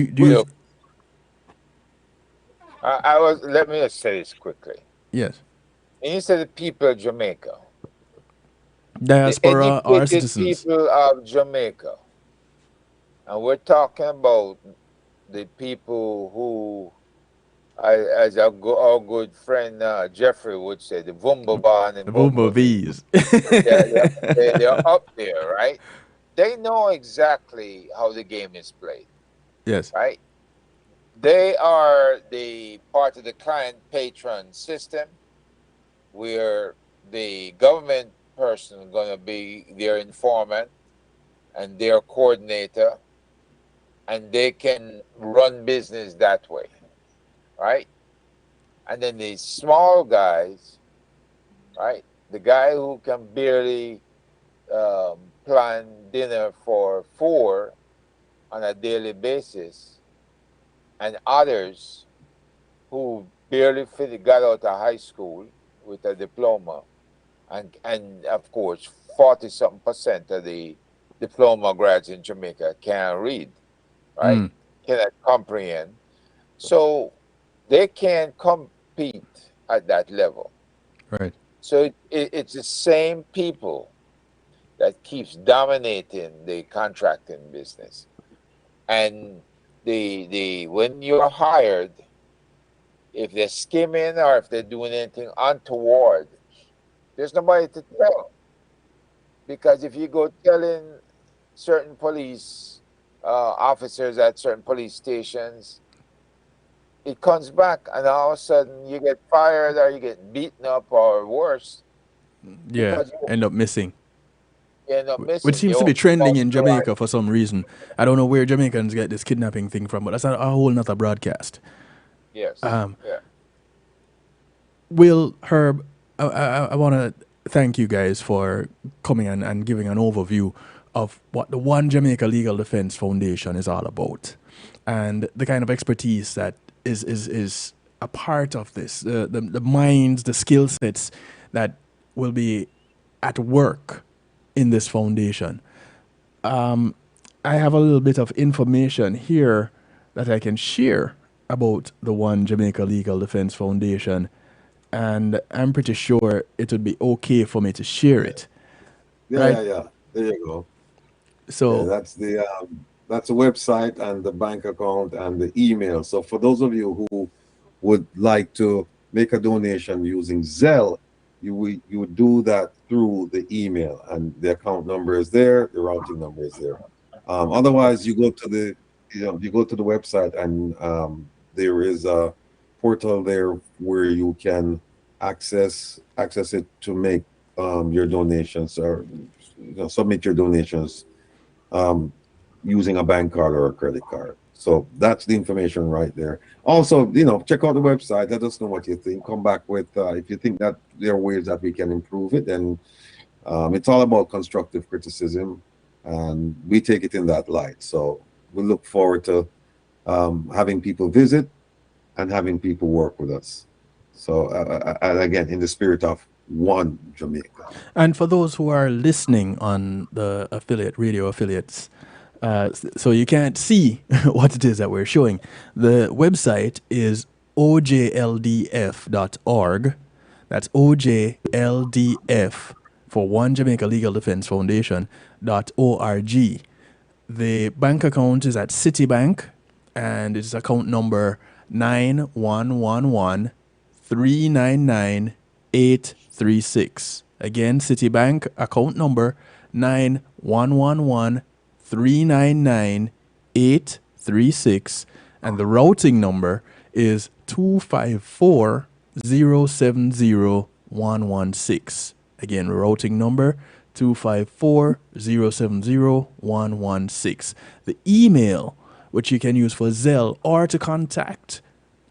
me just say this quickly. Yes. And you said the people of Jamaica. Diaspora The or educated citizens? people of Jamaica. And we're talking about the people who, as our good friend Jeffrey would say, the Vumba and The bumblebees. they're up there, right? They know exactly how the game is played. Yes. Right? They are the part of the client-patron system, where the government person is going to be their informant and their coordinator, and they can run business that way, right? And then the small guys, right? The guy who can barely plan dinner for 4 on a daily basis, and others who barely got out of high school with a diploma, and of course 40-something% of the diploma grads in Jamaica can't read, right? Cannot comprehend, so they can't compete at that level, Right. so it's the same people that keeps dominating the contracting business. And the when you're hired, if they're skimming or if they're doing anything untoward, there's nobody to tell. Because if you go telling certain police officers at certain police stations, it comes back, and all of a sudden you get fired or you get beaten up or worse. Yeah. End up missing. You end up missing. Which seems to be trending in Jamaica for some reason. I don't know where Jamaicans get this kidnapping thing from, but that's a whole nother broadcast. Yes. Will, Herb, I want to thank you guys for coming and giving an overview of what the One Jamaica Legal Defense Foundation is all about, and the kind of expertise that is a part of this, the minds, the skill sets that will be at work in this foundation. I have a little bit of information here that I can share about the One Jamaica Legal Defense Foundation, and I'm pretty sure it would be okay for me to share it. Yeah, right? yeah. There you go. So that's the website and the bank account and the email. So for those of you who would like to make a donation using Zelle, you would do that through the email, and the account number is there, the routing number is there. Otherwise, you go to the you go to the website, and there is a portal there where you can access it to make your donations, or submit your donations um, using a bank card or a credit card. So that's the information right there. Also, check out the website. Let us know what you think. Come back with if you think that there are ways that we can improve it. And it's all about constructive criticism, and we take it in that light. So we look forward to having people visit and having people work with us. So and again, in the spirit of one Jamaica. And for those who are listening on the radio affiliates, so you can't see what it is that we're showing. The website is ojldf.org. That's OJLDF for One Jamaica Legal Defense Foundation.org. The bank account is at Citibank, and it's account number 911399836. Again, Citibank account number 911399836, and the routing number is 254070116. Again, routing number 254070116. The email, which you can use for Zelle or to contact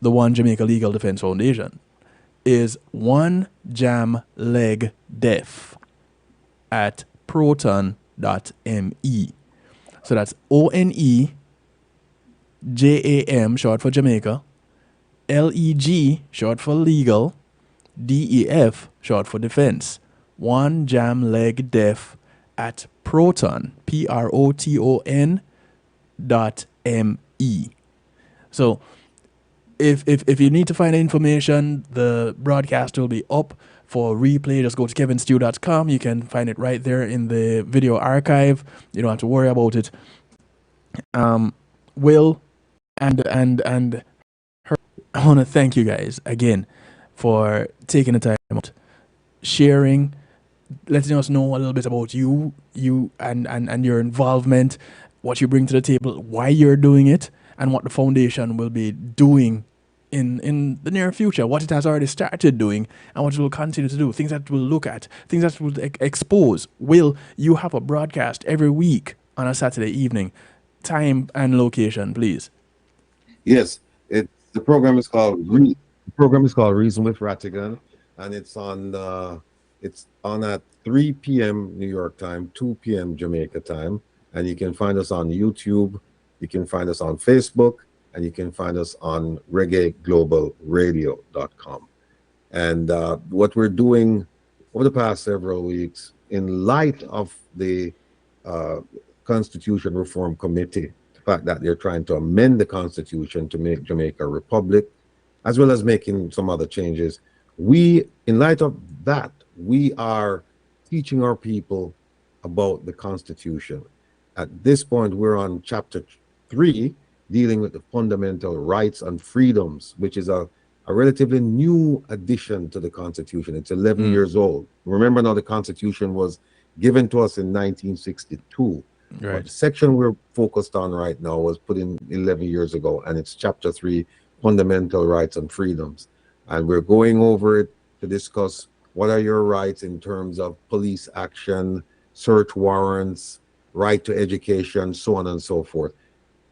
the One Jamaica Legal Defense Foundation, is onejamlegdef at proton.me. So that's ONEJAM, short for Jamaica, LEG, short for legal, DEF, short for defense. One Jam Leg Def at proton, PROTON.me. So if you need to find information, the broadcast will be up for replay. Just go to kevinstew.com. You can find it right there in the video archive. You don't have to worry about it. Will and her, I want to thank you guys again for taking the time out, sharing, letting us know a little bit about you and your involvement, what you bring to the table, why you're doing it, and what the foundation will be doing in the near future, what it has already started doing and what it will continue to do, things that we'll look at, things that will expose. Will, you have a broadcast every week on a Saturday evening. Time and location, please. Yes, the program is called Reason with Rattigan, and it's on at 3 p.m. New York time, 2 p.m. Jamaica time, and you can find us on YouTube, you can find us on Facebook, and you can find us on reggaeglobalradio.com. And what we're doing over the past several weeks, in light of the Constitution Reform Committee, the fact that they're trying to amend the Constitution to make Jamaica a republic, as well as making some other changes, in light of that, we are teaching our people about the Constitution. At this point, we're on chapter 3, dealing with the fundamental rights and freedoms, which is a relatively new addition to the Constitution. It's 11 years old. Remember now, the Constitution was given to us in 1962. Right. But the section we're focused on right now was put in 11 years ago, and it's chapter 3, fundamental rights and freedoms. And we're going over it to discuss what are your rights in terms of police action, search warrants, right to education, so on and so forth.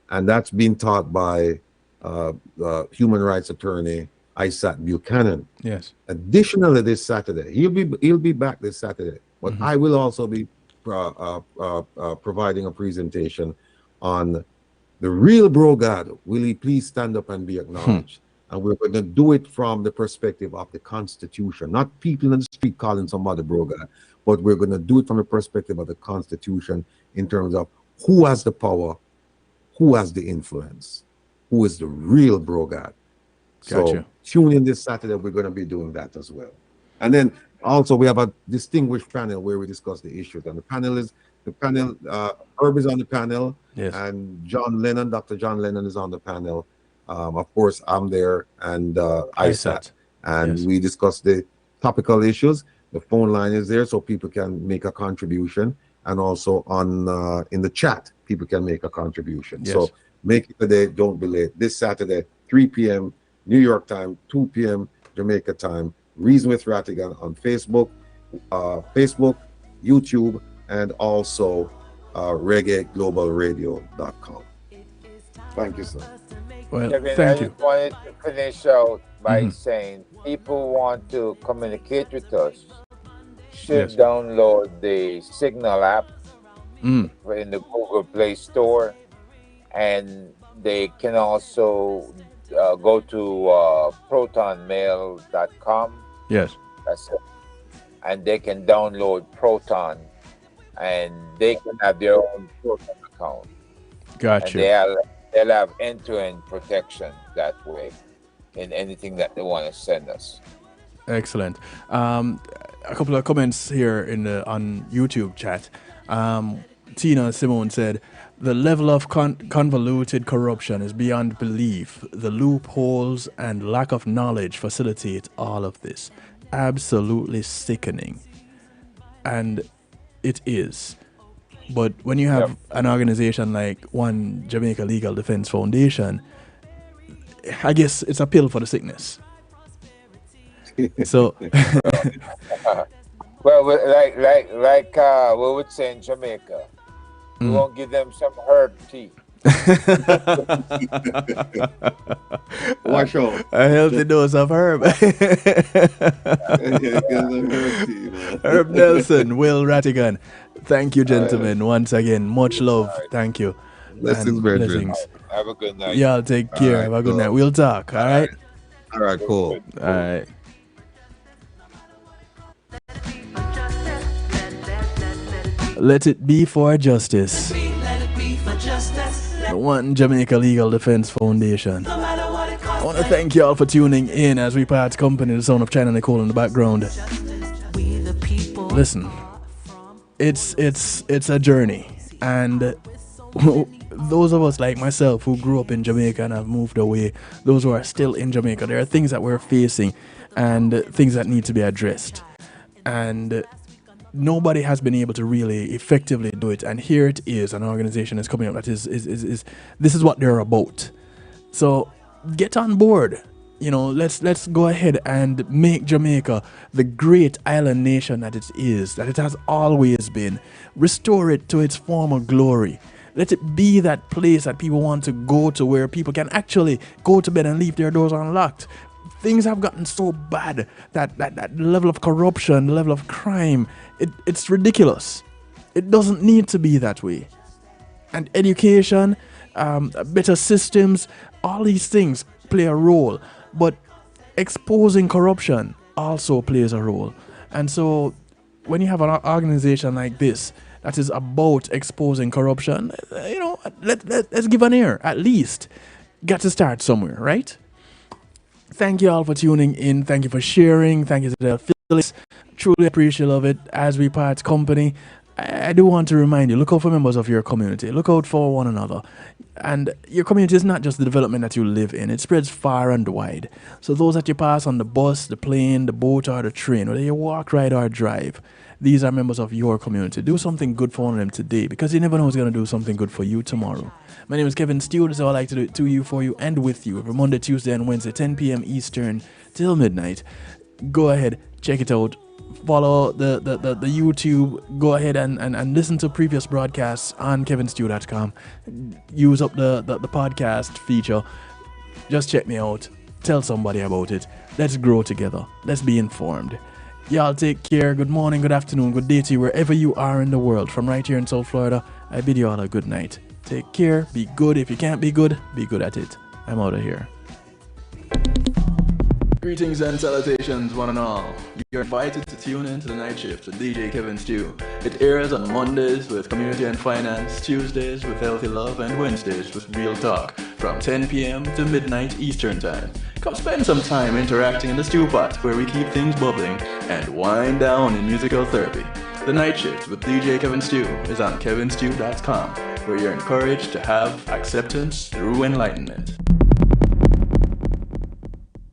And that's been taught by the human rights attorney Isaac Buchanan. Yes. Additionally, this Saturday, he'll be back this Saturday, but I will also be providing a presentation on the real bro God. Will he please stand up and be acknowledged? And we're going to do it from the perspective of the Constitution, not people in the street calling somebody bro God, but we're going to do it from the perspective of the Constitution in terms of who has the power, who has the influence, who is the real bro God. Gotcha. So tune in this Saturday. We're going to be doing that as well. And then also we have a distinguished panel where we discuss the issues. And Herb is on the panel. Yes. And Dr. John Lennon is on the panel. Of course, I'm there, and Isaac. And we discuss the topical issues, the phone line is there so people can make a contribution, and also on in the chat people can make a contribution. Yes. So make it today, don't be late. This Saturday, 3 p.m. New York time, 2 p.m. Jamaica time. Reason with Rattigan on Facebook, YouTube, and also reggaeglobalradio.com. Thank you, sir. Well, Kevin, thank I you. just wanted to finish out by saying people want to communicate with us should Yes. download the Signal app in the Google Play Store, and they can also go to protonmail.com. Yes. That's it. And they can download Proton, and they can have their own Proton account. Gotcha. And they'll have end-to-end protection that way in anything that they want to send us. Excellent. A couple of comments here on YouTube chat. Tina Simone said, the level of convoluted corruption is beyond belief. The loopholes and lack of knowledge facilitate all of this. Absolutely sickening. And it is. But when you have an organization like One Jamaica Legal Defense Foundation, I guess it's a pill for the sickness. So, well, like we would say in Jamaica, we won't give them some herb tea. Wash out. A healthy dose of herb. Herb Nelson, Will Rattigan. Thank you, gentlemen. Once again, much love. Thank you. Blessings, brethren. Have a good night. Y'all take care. Have a good night. We'll talk. All right? All right, cool. All right. Let it be for justice. The One Jamaica Legal Defense Foundation. I want to thank y'all for tuning in as we part company, the sound of China Nicole in the background. Listen, it's a journey, and those of us like myself who grew up in Jamaica and have moved away, those who are still in Jamaica, there are things that we're facing and things that need to be addressed, and nobody has been able to really effectively do it. And here it is, an organization is coming up that is this is what they're about. So get on board. You know, let's go ahead and make Jamaica the great island nation that it is, that it has always been. Restore it to its former glory. Let it be that place that people want to go to, where people can actually go to bed and leave their doors unlocked. Things have gotten so bad that level of corruption, the level of crime, it's ridiculous. It doesn't need to be that way. And education, better systems, all these things play a role. But exposing corruption also plays a role. And so when you have an organization like this that is about exposing corruption, you know, let's give an ear, at least. Got to start somewhere, right? Thank you all for tuning in. Thank you for sharing. Thank you to the affiliates. Truly appreciate of it as we part company. I do want to remind you, look out for members of your community. Look out for one another. And your community is not just the development that you live in. It spreads far and wide. So those that you pass on the bus, the plane, the boat, or the train, whether you walk, ride, or drive, these are members of your community. Do something good for one of them today, because you never know who's going to do something good for you tomorrow. My name is Kevin Steele. This is how I like to do it to you, for you, and with you every Monday, Tuesday, and Wednesday, 10 p.m. Eastern till midnight. Go ahead, check it out. Follow the YouTube. Go ahead and listen to previous broadcasts on kevinstew.com. Use up the podcast feature. Just check me out. Tell somebody about it. Let's grow together. Let's be informed. Y'all take care. Good morning, good afternoon, good day to you wherever you are in the world. From right here in South Florida, I bid you all a good night. Take care. Be good. If you can't be good at it. I'm out of here. Greetings and salutations, one and all. You're invited to tune in to the Night Shift with DJ Kevin Stew. It airs on Mondays with Community and Finance, Tuesdays with Healthy Love, and Wednesdays with Real Talk from 10 p.m. to midnight Eastern Time. Come spend some time interacting in the stew pot where we keep things bubbling and wind down in musical therapy. The Night Shift with DJ Kevin Stew is on kevinstew.com, where you're encouraged to have acceptance through enlightenment.